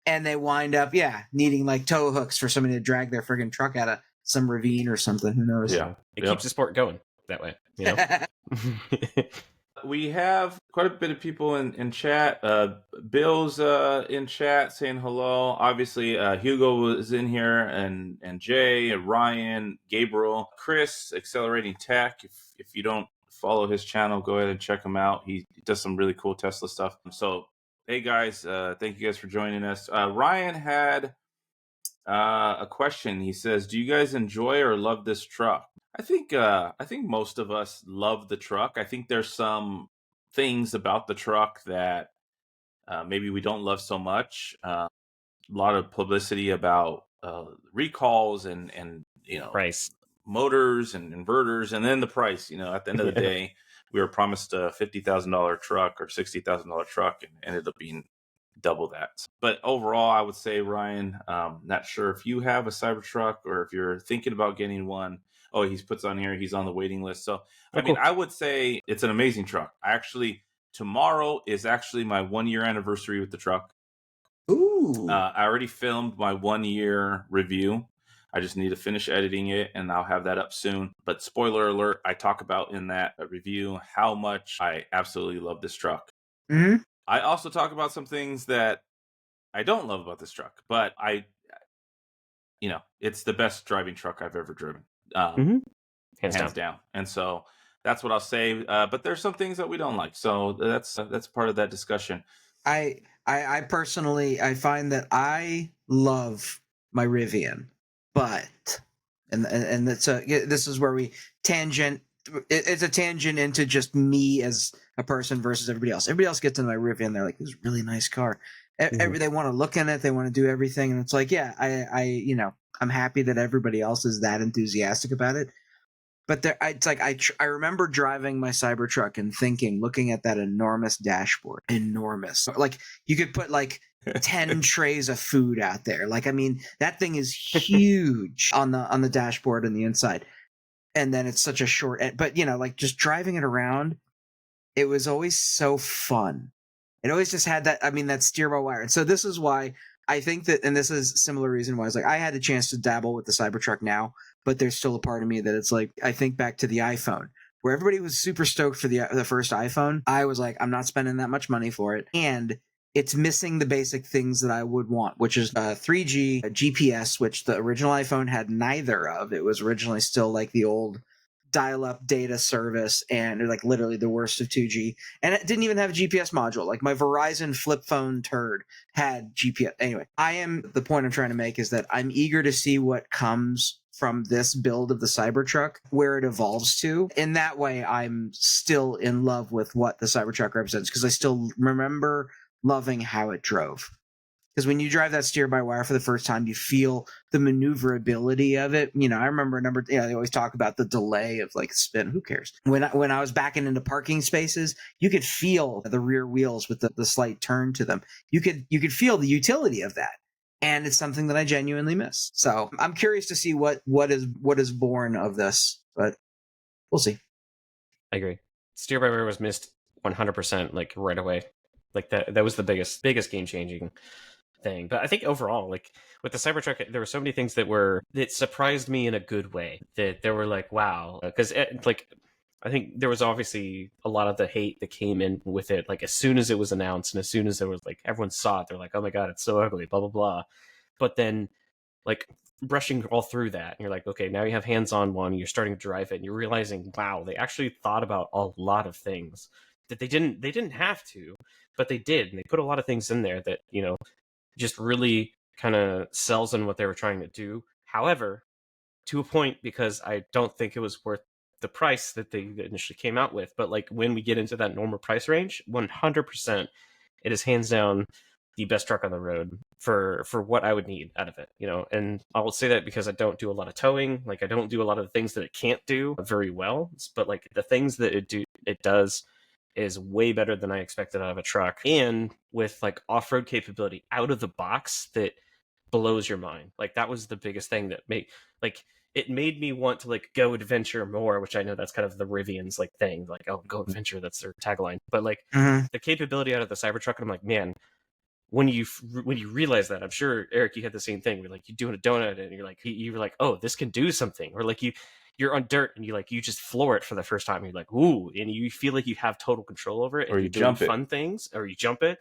and they wind up, needing like tow hooks for somebody to drag their friggin' truck out of some ravine or something. Who knows? Yeah. It keeps the sport going that way. We have quite a bit of people in chat. Bill's in chat saying hello. Obviously, Hugo was in here, and Jay, and Ryan, Gabriel, Chris, Accelerating Tech. If you don't follow his channel, go ahead and check him out. He does some really cool Tesla stuff. So, hey guys, thank you guys for joining us. Ryan had a question. He says, "Do you guys enjoy or love this truck?" I think most of us love the truck. I think there's some things about the truck that maybe we don't love so much. A lot of publicity about recalls and price, motors and inverters, and then the price. At the end of the day, we were promised a $50,000 truck or $60,000 truck, and ended up being double that. But overall, I would say, Ryan, not sure if you have a Cybertruck or if you're thinking about getting one. Oh, he puts on here, he's on the waiting list. So, I mean, cool. I would say it's an amazing truck. Tomorrow is actually my 1-year anniversary with the truck. Ooh. I already filmed my 1-year review. I just need to finish editing it, and I'll have that up soon. But spoiler alert, I talk about in that review how much I absolutely love this truck. Mm-hmm. I also talk about some things that I don't love about this truck, but it's the best driving truck I've ever driven. Hands down. And so that's what I'll say. But there's some things that we don't like. So that's part of that discussion. I personally, I find that I love my Rivian, but and this is where we tangent. It's a tangent into just me as a person versus everybody else. Everybody else gets in my Rivian, they're like, "This is a really nice car." They want to look in it, they want to do everything, and it's like, yeah, I'm happy that everybody else is that enthusiastic about it. But it's like I remember driving my Cybertruck and thinking, looking at that enormous dashboard, enormous. Like you could put like 10 trays of food out there. Like, I mean, that thing is huge on the dashboard and the inside. And then it's such a short, but like just driving it around, it was always so fun. It always just had that, I mean, that steer by wire. And so this is why I think that, and this is a similar reason why I was like, I had a chance to dabble with the Cybertruck now, but there's still a part of me that it's like, I think back to the iPhone, where everybody was super stoked for the first iPhone. I was like, I'm not spending that much money for it. And it's missing the basic things that I would want, which is 3G, GPS, which the original iPhone had neither of. It was originally still like the old dial-up data service, and like literally the worst of 2G, and it didn't even have a GPS module. Like my Verizon flip phone turd had GPS. Anyway, the point I'm trying to make is that I'm eager to see what comes from this build of the Cybertruck, where it evolves to. In that way, I'm still in love with what the Cybertruck represents, because I still remember loving how it drove. Because when you drive that steer-by-wire for the first time, you feel the maneuverability of it. I remember they always talk about the delay of like spin. Who cares? When I was backing into parking spaces, you could feel the rear wheels with the slight turn to them. You could feel the utility of that. And it's something that I genuinely miss. So I'm curious to see what is born of this, but we'll see. I agree. Steer-by-wire was missed 100%, like right away. Like that was the biggest game changing thing. But I think overall, like with the Cybertruck, there were so many things that surprised me in a good way, that they were like, wow. Because like I think there was obviously a lot of the hate that came in with it. Like as soon as it was announced and as soon as it was like everyone saw it, they're like, oh my god, it's so ugly, blah blah blah. But then like brushing all through that, and you're like, okay, now you have hands-on one, you're starting to drive it, and you're realizing, wow, they actually thought about a lot of things that they didn't have to, but they did, and they put a lot of things in there that just really kind of sells in what they were trying to do. However, to a point, because I don't think it was worth the price that they initially came out with. But like when we get into that normal price range, 100%, it is hands down the best truck on the road for what I would need out of it. And I will say that because I don't do a lot of towing. Like I don't do a lot of the things that it can't do very well. But like the things that it does is way better than I expected out of a truck, and with like off-road capability out of the box that blows your mind. Like that was the biggest thing that made me want to like go adventure more, which I know that's kind of the Rivian's like thing, like, oh, go adventure, that's their tagline. But like the capability out of the Cybertruck, and I'm like, man, when you realize that, I'm sure Eric, you had the same thing. You're like, you're doing a donut and you were like, oh, this can do something. Or like you're on dirt and you just floor it for the first time. And you're like, ooh, and you feel like you have total control over it, and or you jump doing fun things, or you jump it.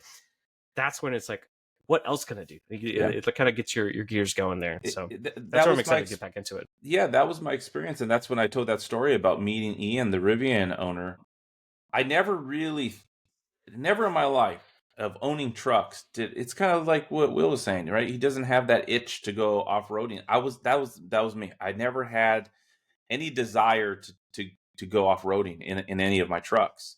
That's when it's like, what else can I do? It kind of gets your gears going there. So that's why I'm excited to get back into it. Yeah, that was my experience. And that's when I told that story about meeting Ian, the Rivian owner. I never in my life of owning trucks it's kind of like what Will was saying, right? He doesn't have that itch to go off-roading. That was me. I never had any desire to go off-roading in any of my trucks.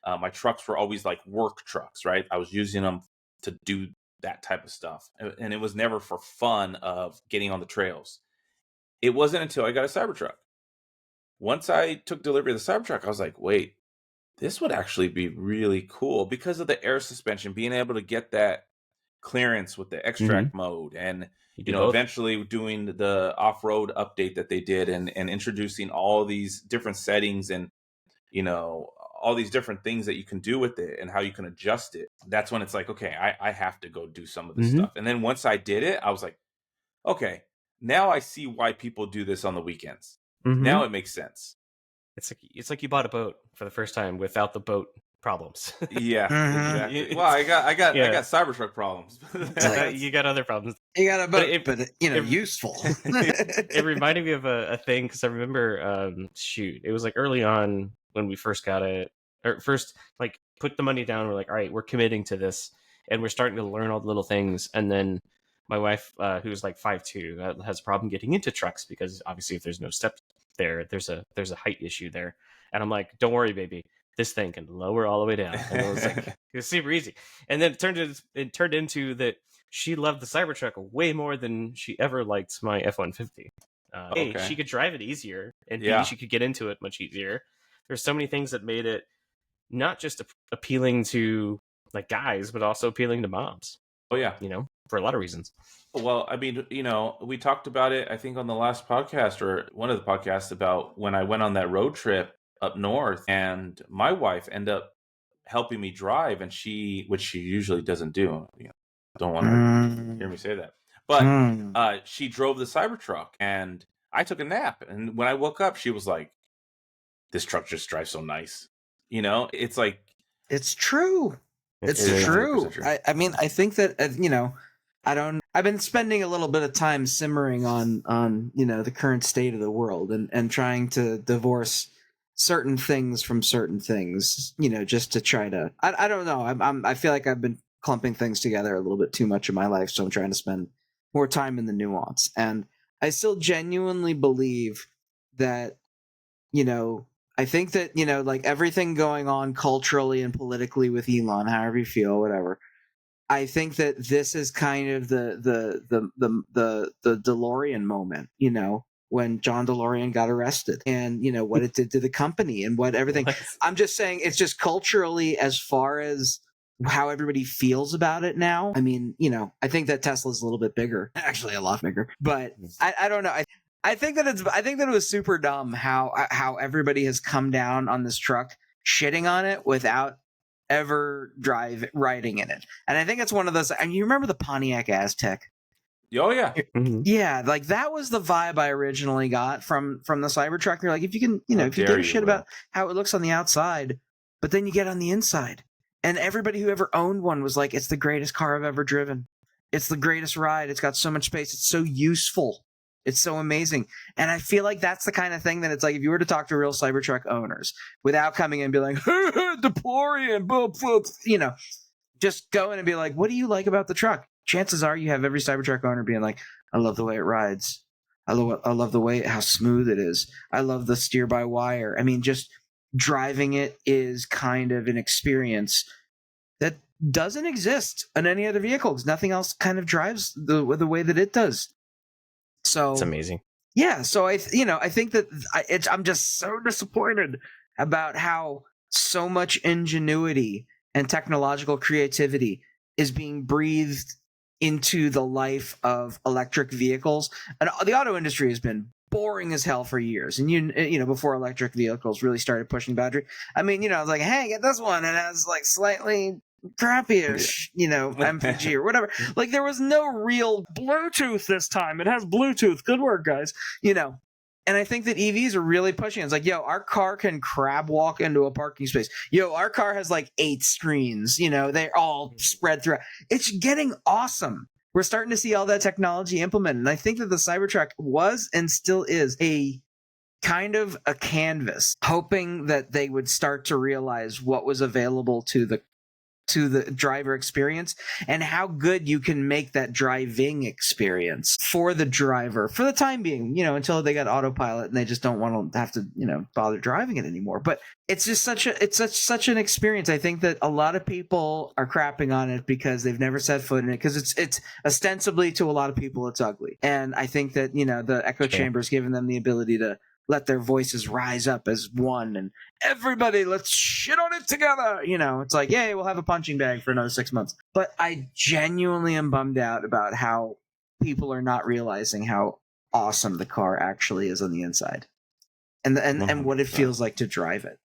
My trucks were always like work trucks, right? I was using them to do that type of stuff. And it was never for fun of getting on the trails. It wasn't until I got a Cybertruck. Once I took delivery of the Cybertruck, I was like, wait, this would actually be really cool because of the air suspension, being able to get that clearance with the extract mode, and You do both. eventually doing the off-road update that they did, and introducing all these different settings, and all these different things that you can do with it and how you can adjust it. That's when it's like, okay, I have to go do some of this stuff. And then once I did it, I was like, okay, now I see why people do this on the weekends. Now it makes sense. It's like you bought a boat for the first time without the boat problems. Yeah, exactly. Well, I got Cybertruck problems. You got other problems. You got a boat, but useful. It reminded me of a thing, because I remember, it was like early on when we first got it, or first like put the money down. We're like, all right, we're committing to this, and we're starting to learn all the little things. And then my wife, who's like 5'2", has a problem getting into trucks, because obviously if there's no step there, there's a height issue there. And I'm like, don't worry, baby, this thing can lower all the way down. And it was like, it was super easy. And then it turned into that she loved the Cybertruck way more than she ever liked my F-150. A, she could drive it easier, and B, she could get into it much easier. There's so many things that made it not just appealing to like guys, but also appealing to moms. Oh yeah, for a lot of reasons. Well, I mean, we talked about it, I think, on the last podcast, or one of the podcasts, about when I went on that road trip up north, and my wife ended up helping me drive, and which she usually doesn't do. Don't want to hear me say that, but she drove the Cybertruck, and I took a nap, and when I woke up, she was like, "This truck just drives so nice." It's like, it's true. It's true. I mean, I think that I've been spending a little bit of time simmering on the current state of the world, and trying to divorce certain things from certain things, just to try to, I don't know. I feel like I've been clumping things together a little bit too much in my life. So I'm trying to spend more time in the nuance. And I still genuinely believe that, I think that, like everything going on culturally and politically with Elon, however you feel, whatever, I think that this is kind of the DeLorean moment, when John DeLorean got arrested, and what it did to the company, and what everything. I'm just saying, it's just culturally, as far as how everybody feels about it now. I mean, I think that Tesla's a little bit bigger, actually a lot bigger, but I don't know. I think that it was super dumb how everybody has come down on this truck, shitting on it without ever riding in it. And I think it's one of those, and you remember the Pontiac Aztec? Oh yeah. Yeah, like that was the vibe I originally got from the Cybertruck. You're like, if you can, if you give a shit about how it looks on the outside, but then you get on the inside, and everybody who ever owned one was like, it's the greatest car I've ever driven. It's the greatest ride. It's got so much space. It's so useful. It's so amazing. And I feel like that's the kind of thing that it's like, if you were to talk to real Cybertruck owners without coming in and be like, DeLorean, just go in and be like, what do you like about the truck? Chances are you have every Cybertruck owner being like, I love the way it rides. I love the way, how smooth it is. I love the steer by wire. I mean, just driving it is kind of an experience that doesn't exist on any other vehicle, because nothing else kind of drives the way that it does. So it's amazing. Yeah. So I think that I'm just so disappointed about how so much ingenuity and technological creativity is being breathed into the life of electric vehicles. And the auto industry has been boring as hell for years. And before electric vehicles really started pushing battery, I mean, it's like, hey, get this one, and it has like slightly crappy-ish, MPG or whatever. Like, there was no real Bluetooth this time. It has Bluetooth. Good work, guys. And I think that EVs are really pushing it. It's like, yo, our car can crab walk into a parking space. Yo, our car has like 8 screens. They're all spread throughout. It's getting awesome. We're starting to see all that technology implemented. And I think that the Cybertruck was and still is a kind of a canvas, hoping that they would start to realize what was available to the driver experience, and how good you can make that driving experience for the driver for the time being, until they got autopilot and they just don't want to have to, bother driving it anymore. But it's just such an experience. I think that a lot of people are crapping on it because they've never set foot in it, because it's ostensibly, to a lot of people, it's ugly. And I think that, the echo chamber is giving them the ability to let their voices rise up as one and everybody, let's shit on it together. It's like, yay, we'll have a punching bag for another 6 months. But I genuinely am bummed out about how people are not realizing how awesome the car actually is on the inside and what it feels like to drive it.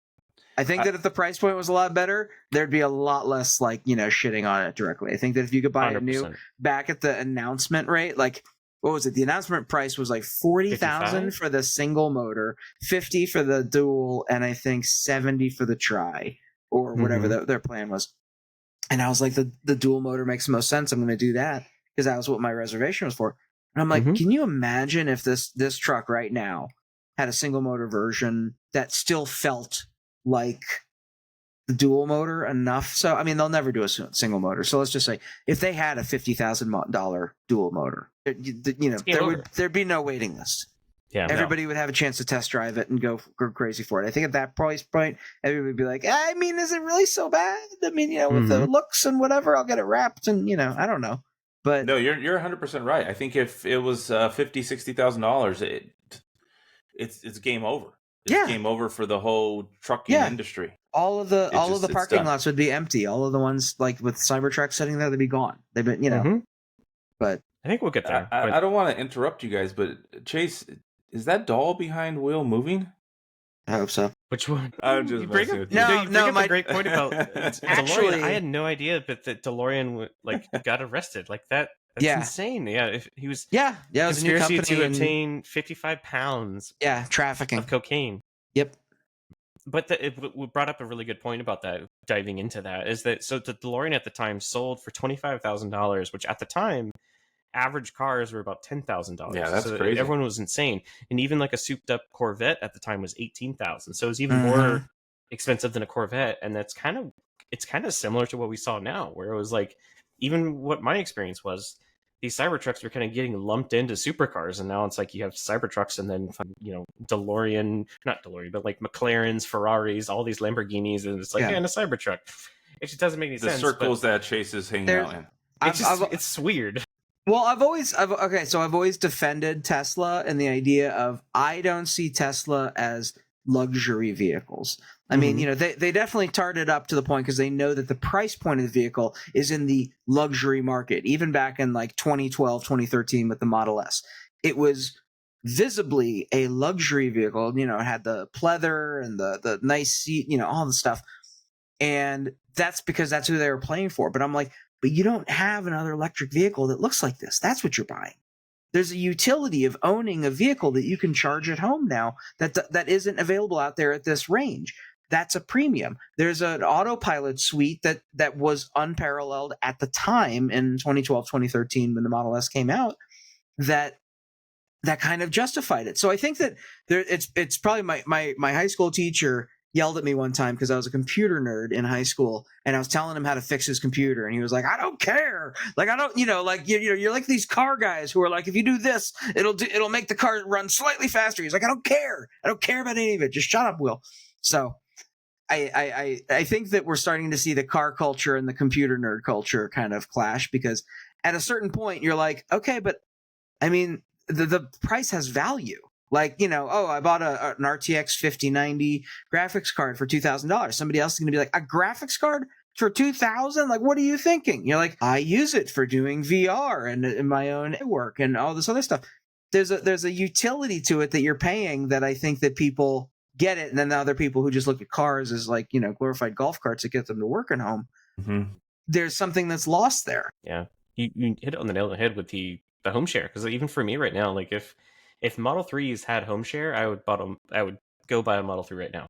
I think that if the price point was a lot better, there'd be a lot less shitting on it directly. I think that if you could buy 100%. A new back at the announcement rate, like what was it? The announcement price was like 40,000 for the single motor, 50 for the dual, and I think 70 for the tri or whatever their plan was. And I was like, the dual motor makes the most sense. I'm going to do that because that was what my reservation was for. And I'm like, can you imagine if this truck right now had a single motor version that still felt like the dual motor enough? So I mean, they'll never do a single motor. So let's just say if they had a $50,000 dual motor, there'd be no waiting list. Yeah, everybody would have a chance to test drive it and go crazy for it. I think at that price point, everybody would be like, I mean, is it really so bad? I mean, with the looks and whatever, I'll get it wrapped and I don't know. But no, you're 100% right. I think if it was $50,000-$60,000, it's game over. It's game over for the whole trucking industry. All of the parking lots would be empty. All of the ones like with Cybertruck sitting there, they'd be gone. They've been, But I think we'll get there. I don't want to interrupt you guys, but Chase, is that doll behind wheel moving? I hope so. Which one? I'm just messing with you. You bring up a great point about actually, DeLorean. I had no idea, but that DeLorean got arrested like that. That's insane. Yeah, if he was. Yeah, it was a new company to obtain 55 pounds. Yeah, trafficking of cocaine. Yep. But it brought up a really good point about that. Diving into that is that so the DeLorean at the time sold for $25,000, which at the time average cars were about $10,000. Yeah, that's crazy. Everyone was insane, and even like a souped-up Corvette at the time was $18,000. So it was even more expensive than a Corvette, and it's kind of similar to what we saw now, where it was like even what my experience was. These Cybertrucks were kind of getting lumped into supercars, and now it's like you have Cybertrucks and then DeLorean, not DeLorean, but like McLarens, Ferraris, all these Lamborghinis, and it's like and a Cybertruck. It just doesn't make any sense. The circles that Chase is hanging out in. It's weird. Well, I've always defended Tesla and the idea of I don't see Tesla as luxury vehicles. I mean, they definitely tarted up to the point because they know that the price point of the vehicle is in the luxury market. Even back in like 2012, 2013 with the Model S, it was visibly a luxury vehicle. It had the pleather and the nice seat, all the stuff. And that's because that's who they were playing for. But I'm like, but you don't have another electric vehicle that looks like this. That's what you're buying. There's a utility of owning a vehicle that you can charge at home now that isn't available out there at this range. That's a premium. There's an autopilot suite that was unparalleled at the time in 2012, 2013 when the Model S came out that kind of justified it. So I think that it's probably my high school teacher yelled at me one time because I was a computer nerd in high school and I was telling him how to fix his computer and he was like, I don't care. Like, I don't, you're like these car guys who are like, if you do this, it'll make the car run slightly faster. He's like, I don't care. I don't care about any of it. Just shut up, Will. So I think that we're starting to see the car culture and the computer nerd culture kind of clash because at a certain point you're like, okay, but I mean, the price has value. Like, I bought an RTX 5090 graphics card for $2,000. Somebody else is going to be like, a graphics card for $2,000? Like, what are you thinking? You're like, I use it for doing VR and my own work and all this other stuff. There's a utility to it that you're paying that I think that people get it. And then the other people who just look at cars as like, glorified golf carts that get them to work at home. Mm-hmm. There's something that's lost there. Yeah. You hit it on the nail on the head with the home share. Because even for me right now, like if Model 3s had home share, I would go buy a Model 3 right now.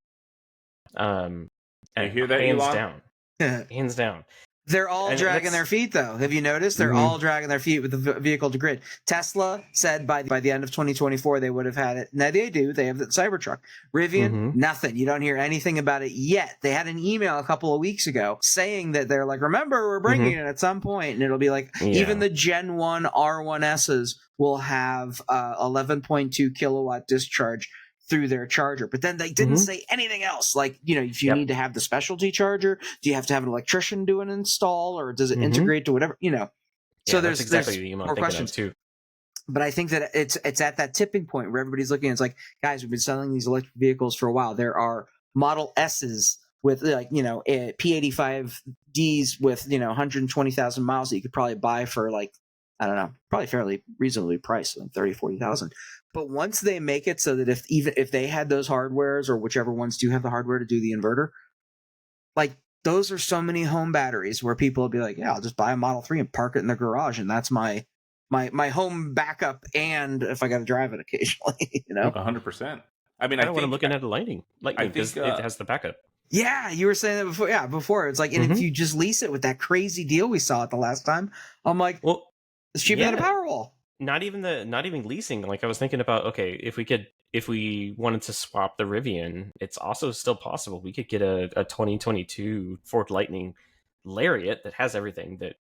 And you hear that, hands Elon? down. Hands down. They're all dragging their feet, though. Have you noticed? They're all dragging their feet with the vehicle to grid. Tesla said by the end of 2024 they would have had it. Now they do. They have the Cybertruck. Rivian, nothing. You don't hear anything about it yet. They had an email a couple of weeks ago saying that they're like, remember, we're bringing it at some point, and it'll be like even the Gen 1 R1Ss will have 11.2 kilowatt discharge through their charger. But then they didn't say anything else. Like, if you need to have the specialty charger, do you have to have an electrician do an install, or does it integrate to whatever, So there's exactly more questions too. But I think that it's at that tipping point where everybody's looking. It's like, guys, we've been selling these electric vehicles for a while. There are Model S's with P85Ds with 120,000 miles that you could probably buy for like, I don't know, probably fairly reasonably priced, like 30,000-40,000. But once they make it so that if they had those hardwares, or whichever ones do have the hardware to do the inverter, like those are so many home batteries where people will be like, yeah, I'll just buy a Model 3 and park it in the garage, and that's my home backup, and if I got to drive it occasionally, 100%. I mean, I know what I'm looking at lightning because it has the backup. Yeah, you were saying that before. Yeah, before it's like, and if you just lease it with that crazy deal we saw it the last time, I'm like, well, it's cheaper than a Powerwall. Not even leasing. Like I was thinking about, okay, if we wanted to swap the Rivian, it's also still possible. We could get a 2022 Ford Lightning Lariat that has everything that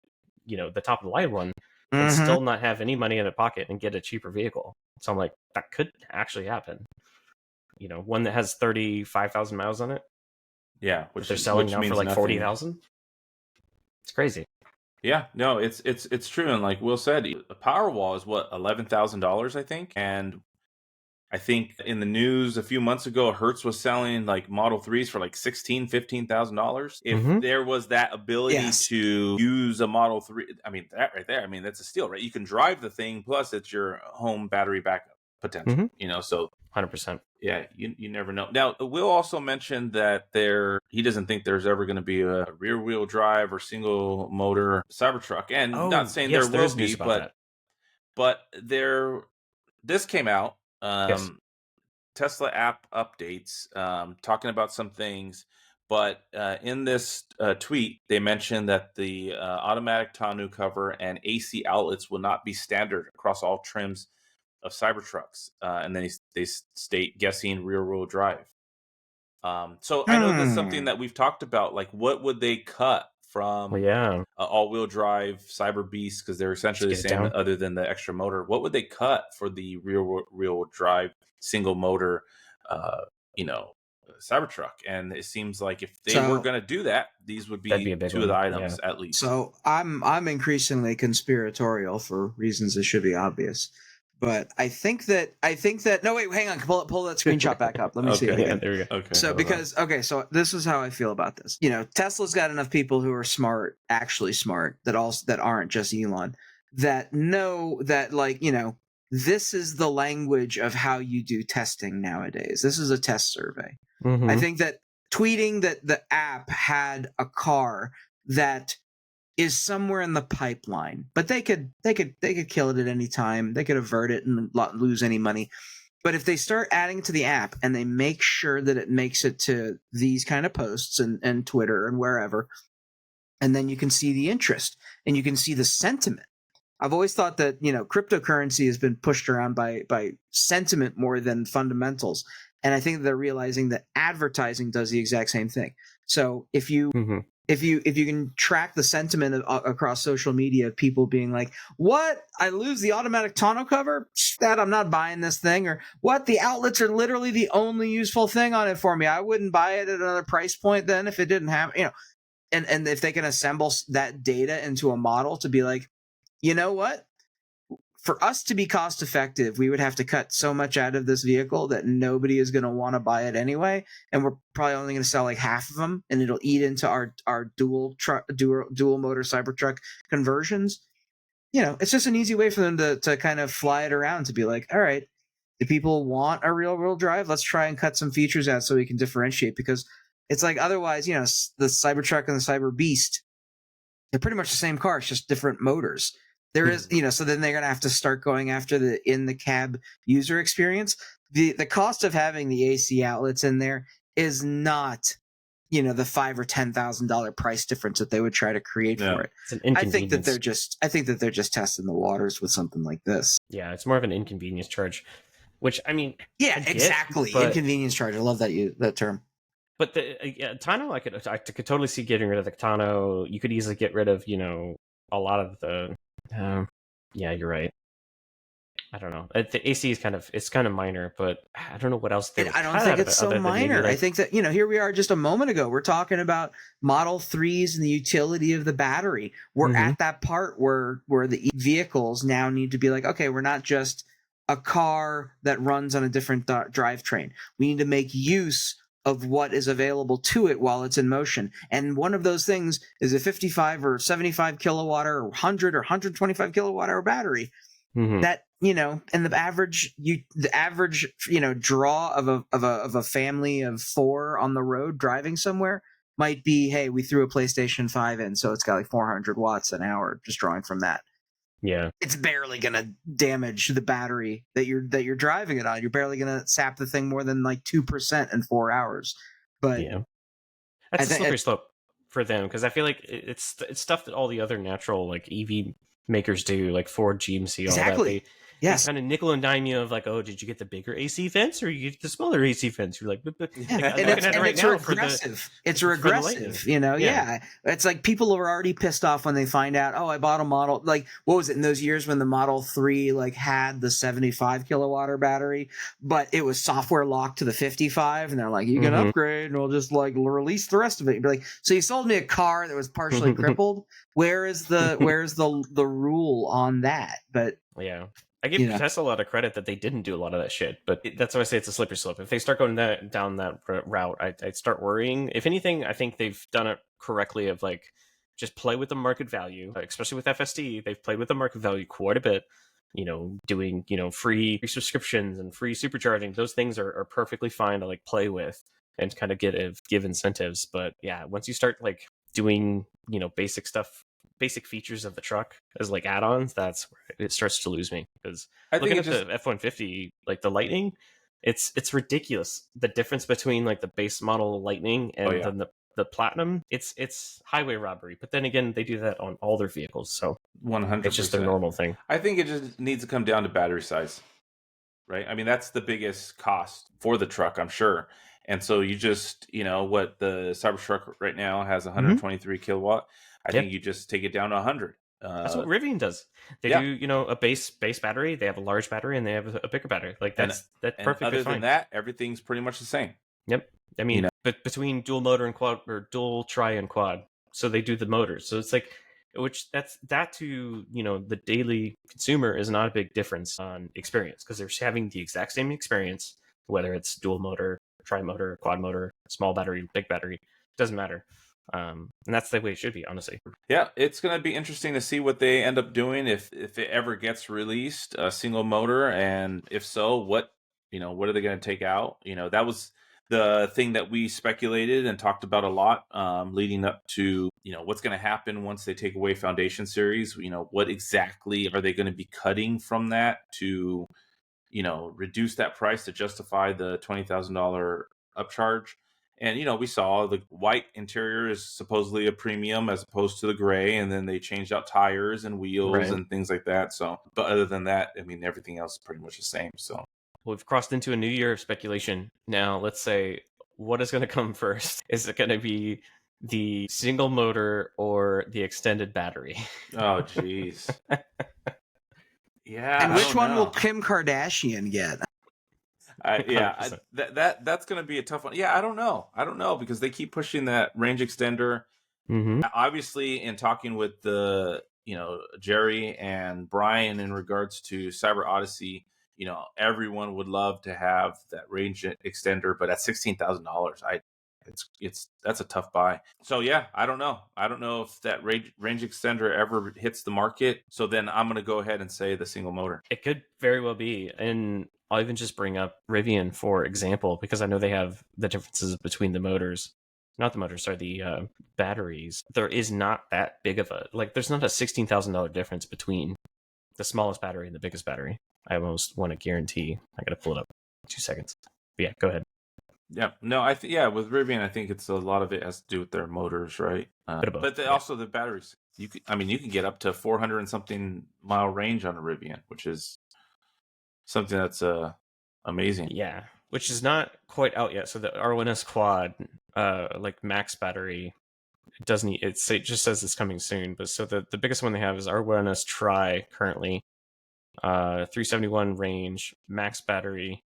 the top of the line one, and still not have any money in a pocket and get a cheaper vehicle. So I'm like, that could actually happen. One that has 35,000 miles on it. Yeah, which they're selling now for like 40,000. It's crazy. Yeah, no, it's true. And like Will said, a Powerwall is what, $11,000, I think. And I think in the news a few months ago, Hertz was selling like Model 3s for like $16,000-$15,000. If there was that ability to use a Model 3, I mean, that right there, I mean, that's a steal, right? You can drive the thing, plus it's your home battery backup potential, so 100%. Yeah, you never know. Now, Will also mentioned that he doesn't think there's ever going to be a rear-wheel drive or single motor Cybertruck, and not saying there will be, but this came out. Tesla app updates talking about some things, but in this tweet they mentioned that the automatic tonneau cover and AC outlets will not be standard across all trims of Cybertrucks, and then they state guessing rear-wheel drive. So I know that's something that we've talked about. Like, what would they cut from all-wheel drive Cyber Beast, because they're essentially the same other than the extra motor? What would they cut for the rear-wheel drive single motor, Cybertruck? And it seems like if they were going to do that, these would be two of the items at least. So I'm increasingly conspiratorial for reasons that should be obvious. But I think that no, wait, hang on, pull that screenshot back up. Let me see it again. There we go. Okay. So so this is how I feel about this. Tesla's got enough people who are smart, actually smart, that aren't just Elon, that know that this is the language of how you do testing nowadays. This is a test survey. I think that tweeting that the app had a car that is somewhere in the pipeline, but they could kill it at any time. They could avert it and lose any money. But if they start adding to the app and they make sure that it makes it to these kind of posts and Twitter and wherever, and then you can see the interest and you can see the sentiment. I've always thought that cryptocurrency has been pushed around by sentiment more than fundamentals, and I think they're realizing that advertising does the exact same thing. So if you if you can track the sentiment across social media of people being like, what, I lose the automatic tonneau cover? That I'm not buying this thing. Or what, the outlets are literally the only useful thing on it for me. I wouldn't buy it at another price point then if it didn't have, and if they can assemble that data into a model to be like, you know what? For us to be cost effective, we would have to cut so much out of this vehicle that nobody is going to want to buy it anyway, and we're probably only going to sell like half of them, and it'll eat into our dual motor Cybertruck conversions. It's just an easy way for them to kind of fly it around, to be like, all right, do people want a real-world drive? Let's try and cut some features out so we can differentiate, because it's like otherwise, the Cybertruck and the Cyber Beast, they're pretty much the same car, it's just different motors. There is, so then they're going to have to start going after the in-the-cab user experience. The cost of having the AC outlets in there is not, the $5,000 or $10,000 price difference that they would try to create for it. It's an inconvenience. I think that they're just testing the waters with something like this. Yeah, it's more of an inconvenience charge, which I mean, exactly, inconvenience charge. I love that term. But the tonneau, I could totally see getting rid of the tonneau. You could easily get rid of, a lot of the. Yeah, you're right. I don't know. The AC is kind of minor, but I don't know what else they And would I don't cut think out of it's it so other than maybe minor. I like think that, here we are just a moment ago. We're talking about Model 3s and the utility of the battery. We're Mhm. at that part where the vehicles now need to be like, okay, we're not just a car that runs on a different drivetrain. We need to make use of what is available to it while it's in motion. And one of those things is a 55 or 75 kilowatt or 100 or 125 kilowatt hour battery Mhm. that, and the average draw of a family of 4 on the road driving somewhere might be, hey, we threw a PlayStation 5 in, so it's got like 400 watts an hour just drawing from that. yeah. It's barely gonna damage the battery that you're driving it on. You're barely gonna sap the thing more than like 2% in 4 hours. But Yeah. That's I a think slippery slope for them because I feel like it's stuff that all the other natural like EV makers do, like Ford, GMC, all that. exactly. They Yes. kind of nickel and dime you of like, oh, did you get the bigger AC fence or you get the smaller AC fence? You're like, like, I'm And looking at it right it's now regressive. It's for the Lightning. regressive, yeah. It's like people are already pissed off when they find out, oh, I bought a model, like, what was it in those years when the Model 3 like had the 75 kilowatt hour battery, but it was software locked to the 55, and they're like, you can Mhm. upgrade and we'll just like release the rest of it. You'd be like, so you sold me a car that was partially crippled. Where is the rule on that? But Yeah. I give Tesla a lot of credit that they didn't do a lot of that shit, but that's why I say it's a slippery slope. If they start going down that route, I'd start worrying. If anything, I think they've done it correctly of like just play with the market value, especially with FSD. They've played with the market value quite a bit, doing, free subscriptions and free supercharging. Those things are perfectly fine to like play with and kind of give incentives. But yeah, once you start like doing, basic stuff, basic features of the truck as like add-ons, that's where it starts to lose me. Because looking at the F-150, like the Lightning, it's ridiculous the difference between like the base model Lightning and then the Platinum. It's highway robbery, but then again, they do that on all their vehicles, so 100%. it's just their normal thing. I think it just needs to come down to battery size, right? I mean, that's the biggest cost for the truck, I'm sure. And so you just, what the Cybertruck right now has 123 kilowatt. I think you just take it down to 100. That's what Rivian does. They do, a base battery. They have a large battery and they have a bigger battery. Like that's perfectly other fine. than that, everything's pretty much the same. Yep. I mean, but between dual motor and quad, or dual tri and quad, so they do the motors. So it's like, which that to the daily consumer is not a big difference on experience because they're having the exact same experience, whether it's dual motor, tri motor, quad motor, small battery, big battery, doesn't matter. And that's the way it should be, honestly. Yeah, it's going to be interesting to see what they end up doing if it ever gets released, a single motor, and if so, what are they going to take out? That was the thing that we speculated and talked about a lot, leading up to what's going to happen once they take away Foundation Series. What exactly are they going to be cutting from that to reduce that price to justify the $20,000 upcharge? And we saw the white interior is supposedly a premium as opposed to the gray, and then they changed out tires and wheels and things like that. So, but other than that, I mean, everything else is pretty much the same. So, we've crossed into a new year of speculation. Now, let's say, what is going to come first? Is it going to be the single motor or the extended battery? Oh, jeez. Yeah. And which one will Kim Kardashian get? That's going to be a tough one. Yeah, I don't know because they keep pushing that range extender. Mm-hmm. Obviously, in talking with the Jerry and Brian in regards to Cyber Odyssey, everyone would love to have that range extender, but at $16,000, that's a tough buy. So yeah, I don't know if that range extender ever hits the market. So then I'm going to go ahead and say the single motor. It could very well be, and I'll even just bring up Rivian for example because I know they have the differences between the motors. Not the motors, sorry, the batteries. There is not that big of there's not a $16,000 difference between the smallest battery and the biggest battery. I almost want to guarantee. I got to pull it up. 2 seconds. But yeah, go ahead. Yeah, no, with Rivian, I think it's a lot of it has to do with their motors, right? But also the batteries. You can get up to 400 and something mile range on a Rivian, which is something that's amazing. Yeah, which is not quite out yet. So the R1S Quad, max battery, it just says it's coming soon. But so the biggest one they have is R1S Tri currently, 371 range, max battery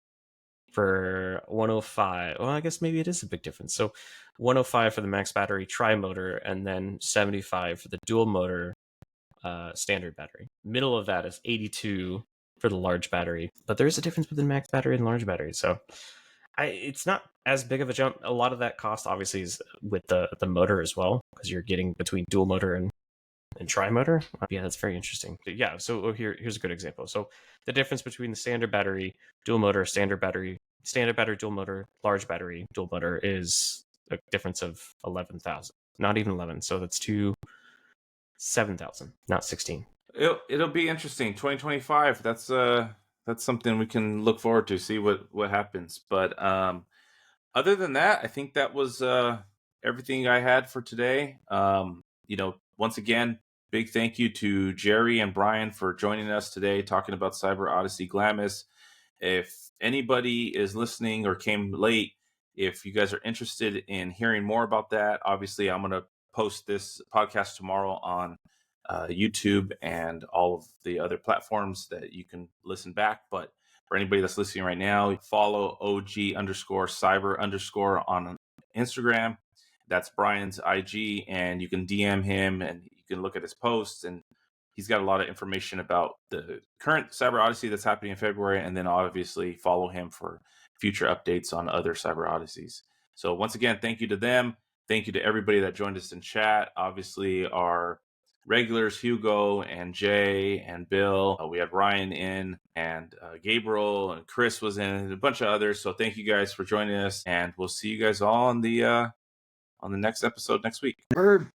for 105. Well, I guess maybe it is a big difference. So 105 for the max battery tri-motor, and then 75 for the dual motor standard battery. Middle of that is 82 for the large battery, but there is a difference between max battery and large battery. So it's not as big of a jump. A lot of that cost obviously is with the motor as well, because you're getting between dual motor and tri-motor. Yeah, that's very interesting. But yeah, so here's a good example. So the difference between the standard battery, dual motor, standard battery, dual motor, large battery, dual motor is a difference of 11,000. Not even 11. So that's 7,000, not 16. It'll be interesting. 2025. That's something we can look forward to. See what happens. But other than that, I think that was everything I had for today. Once again, big thank you to Jerry and Brian for joining us today, talking about Cyber Odyssey Glamis. If anybody is listening or came late, if you guys are interested in hearing more about that, obviously I'm going to post this podcast tomorrow on YouTube and all of the other platforms that you can listen back. But for anybody that's listening right now, follow OG_cyber_ on Instagram. That's Brian's IG, and you can DM him and you can look at his posts, and he's got a lot of information about the current Cyber Odyssey that's happening in February, and then obviously follow him for future updates on other Cyber Odysseys. So once again, thank you to them. Thank you to everybody that joined us in chat. Obviously, our regulars, Hugo and Jay and Bill. We had Ryan in, and Gabriel and Chris was in, and a bunch of others. So thank you guys for joining us, and we'll see you guys all on the next episode next week. Word.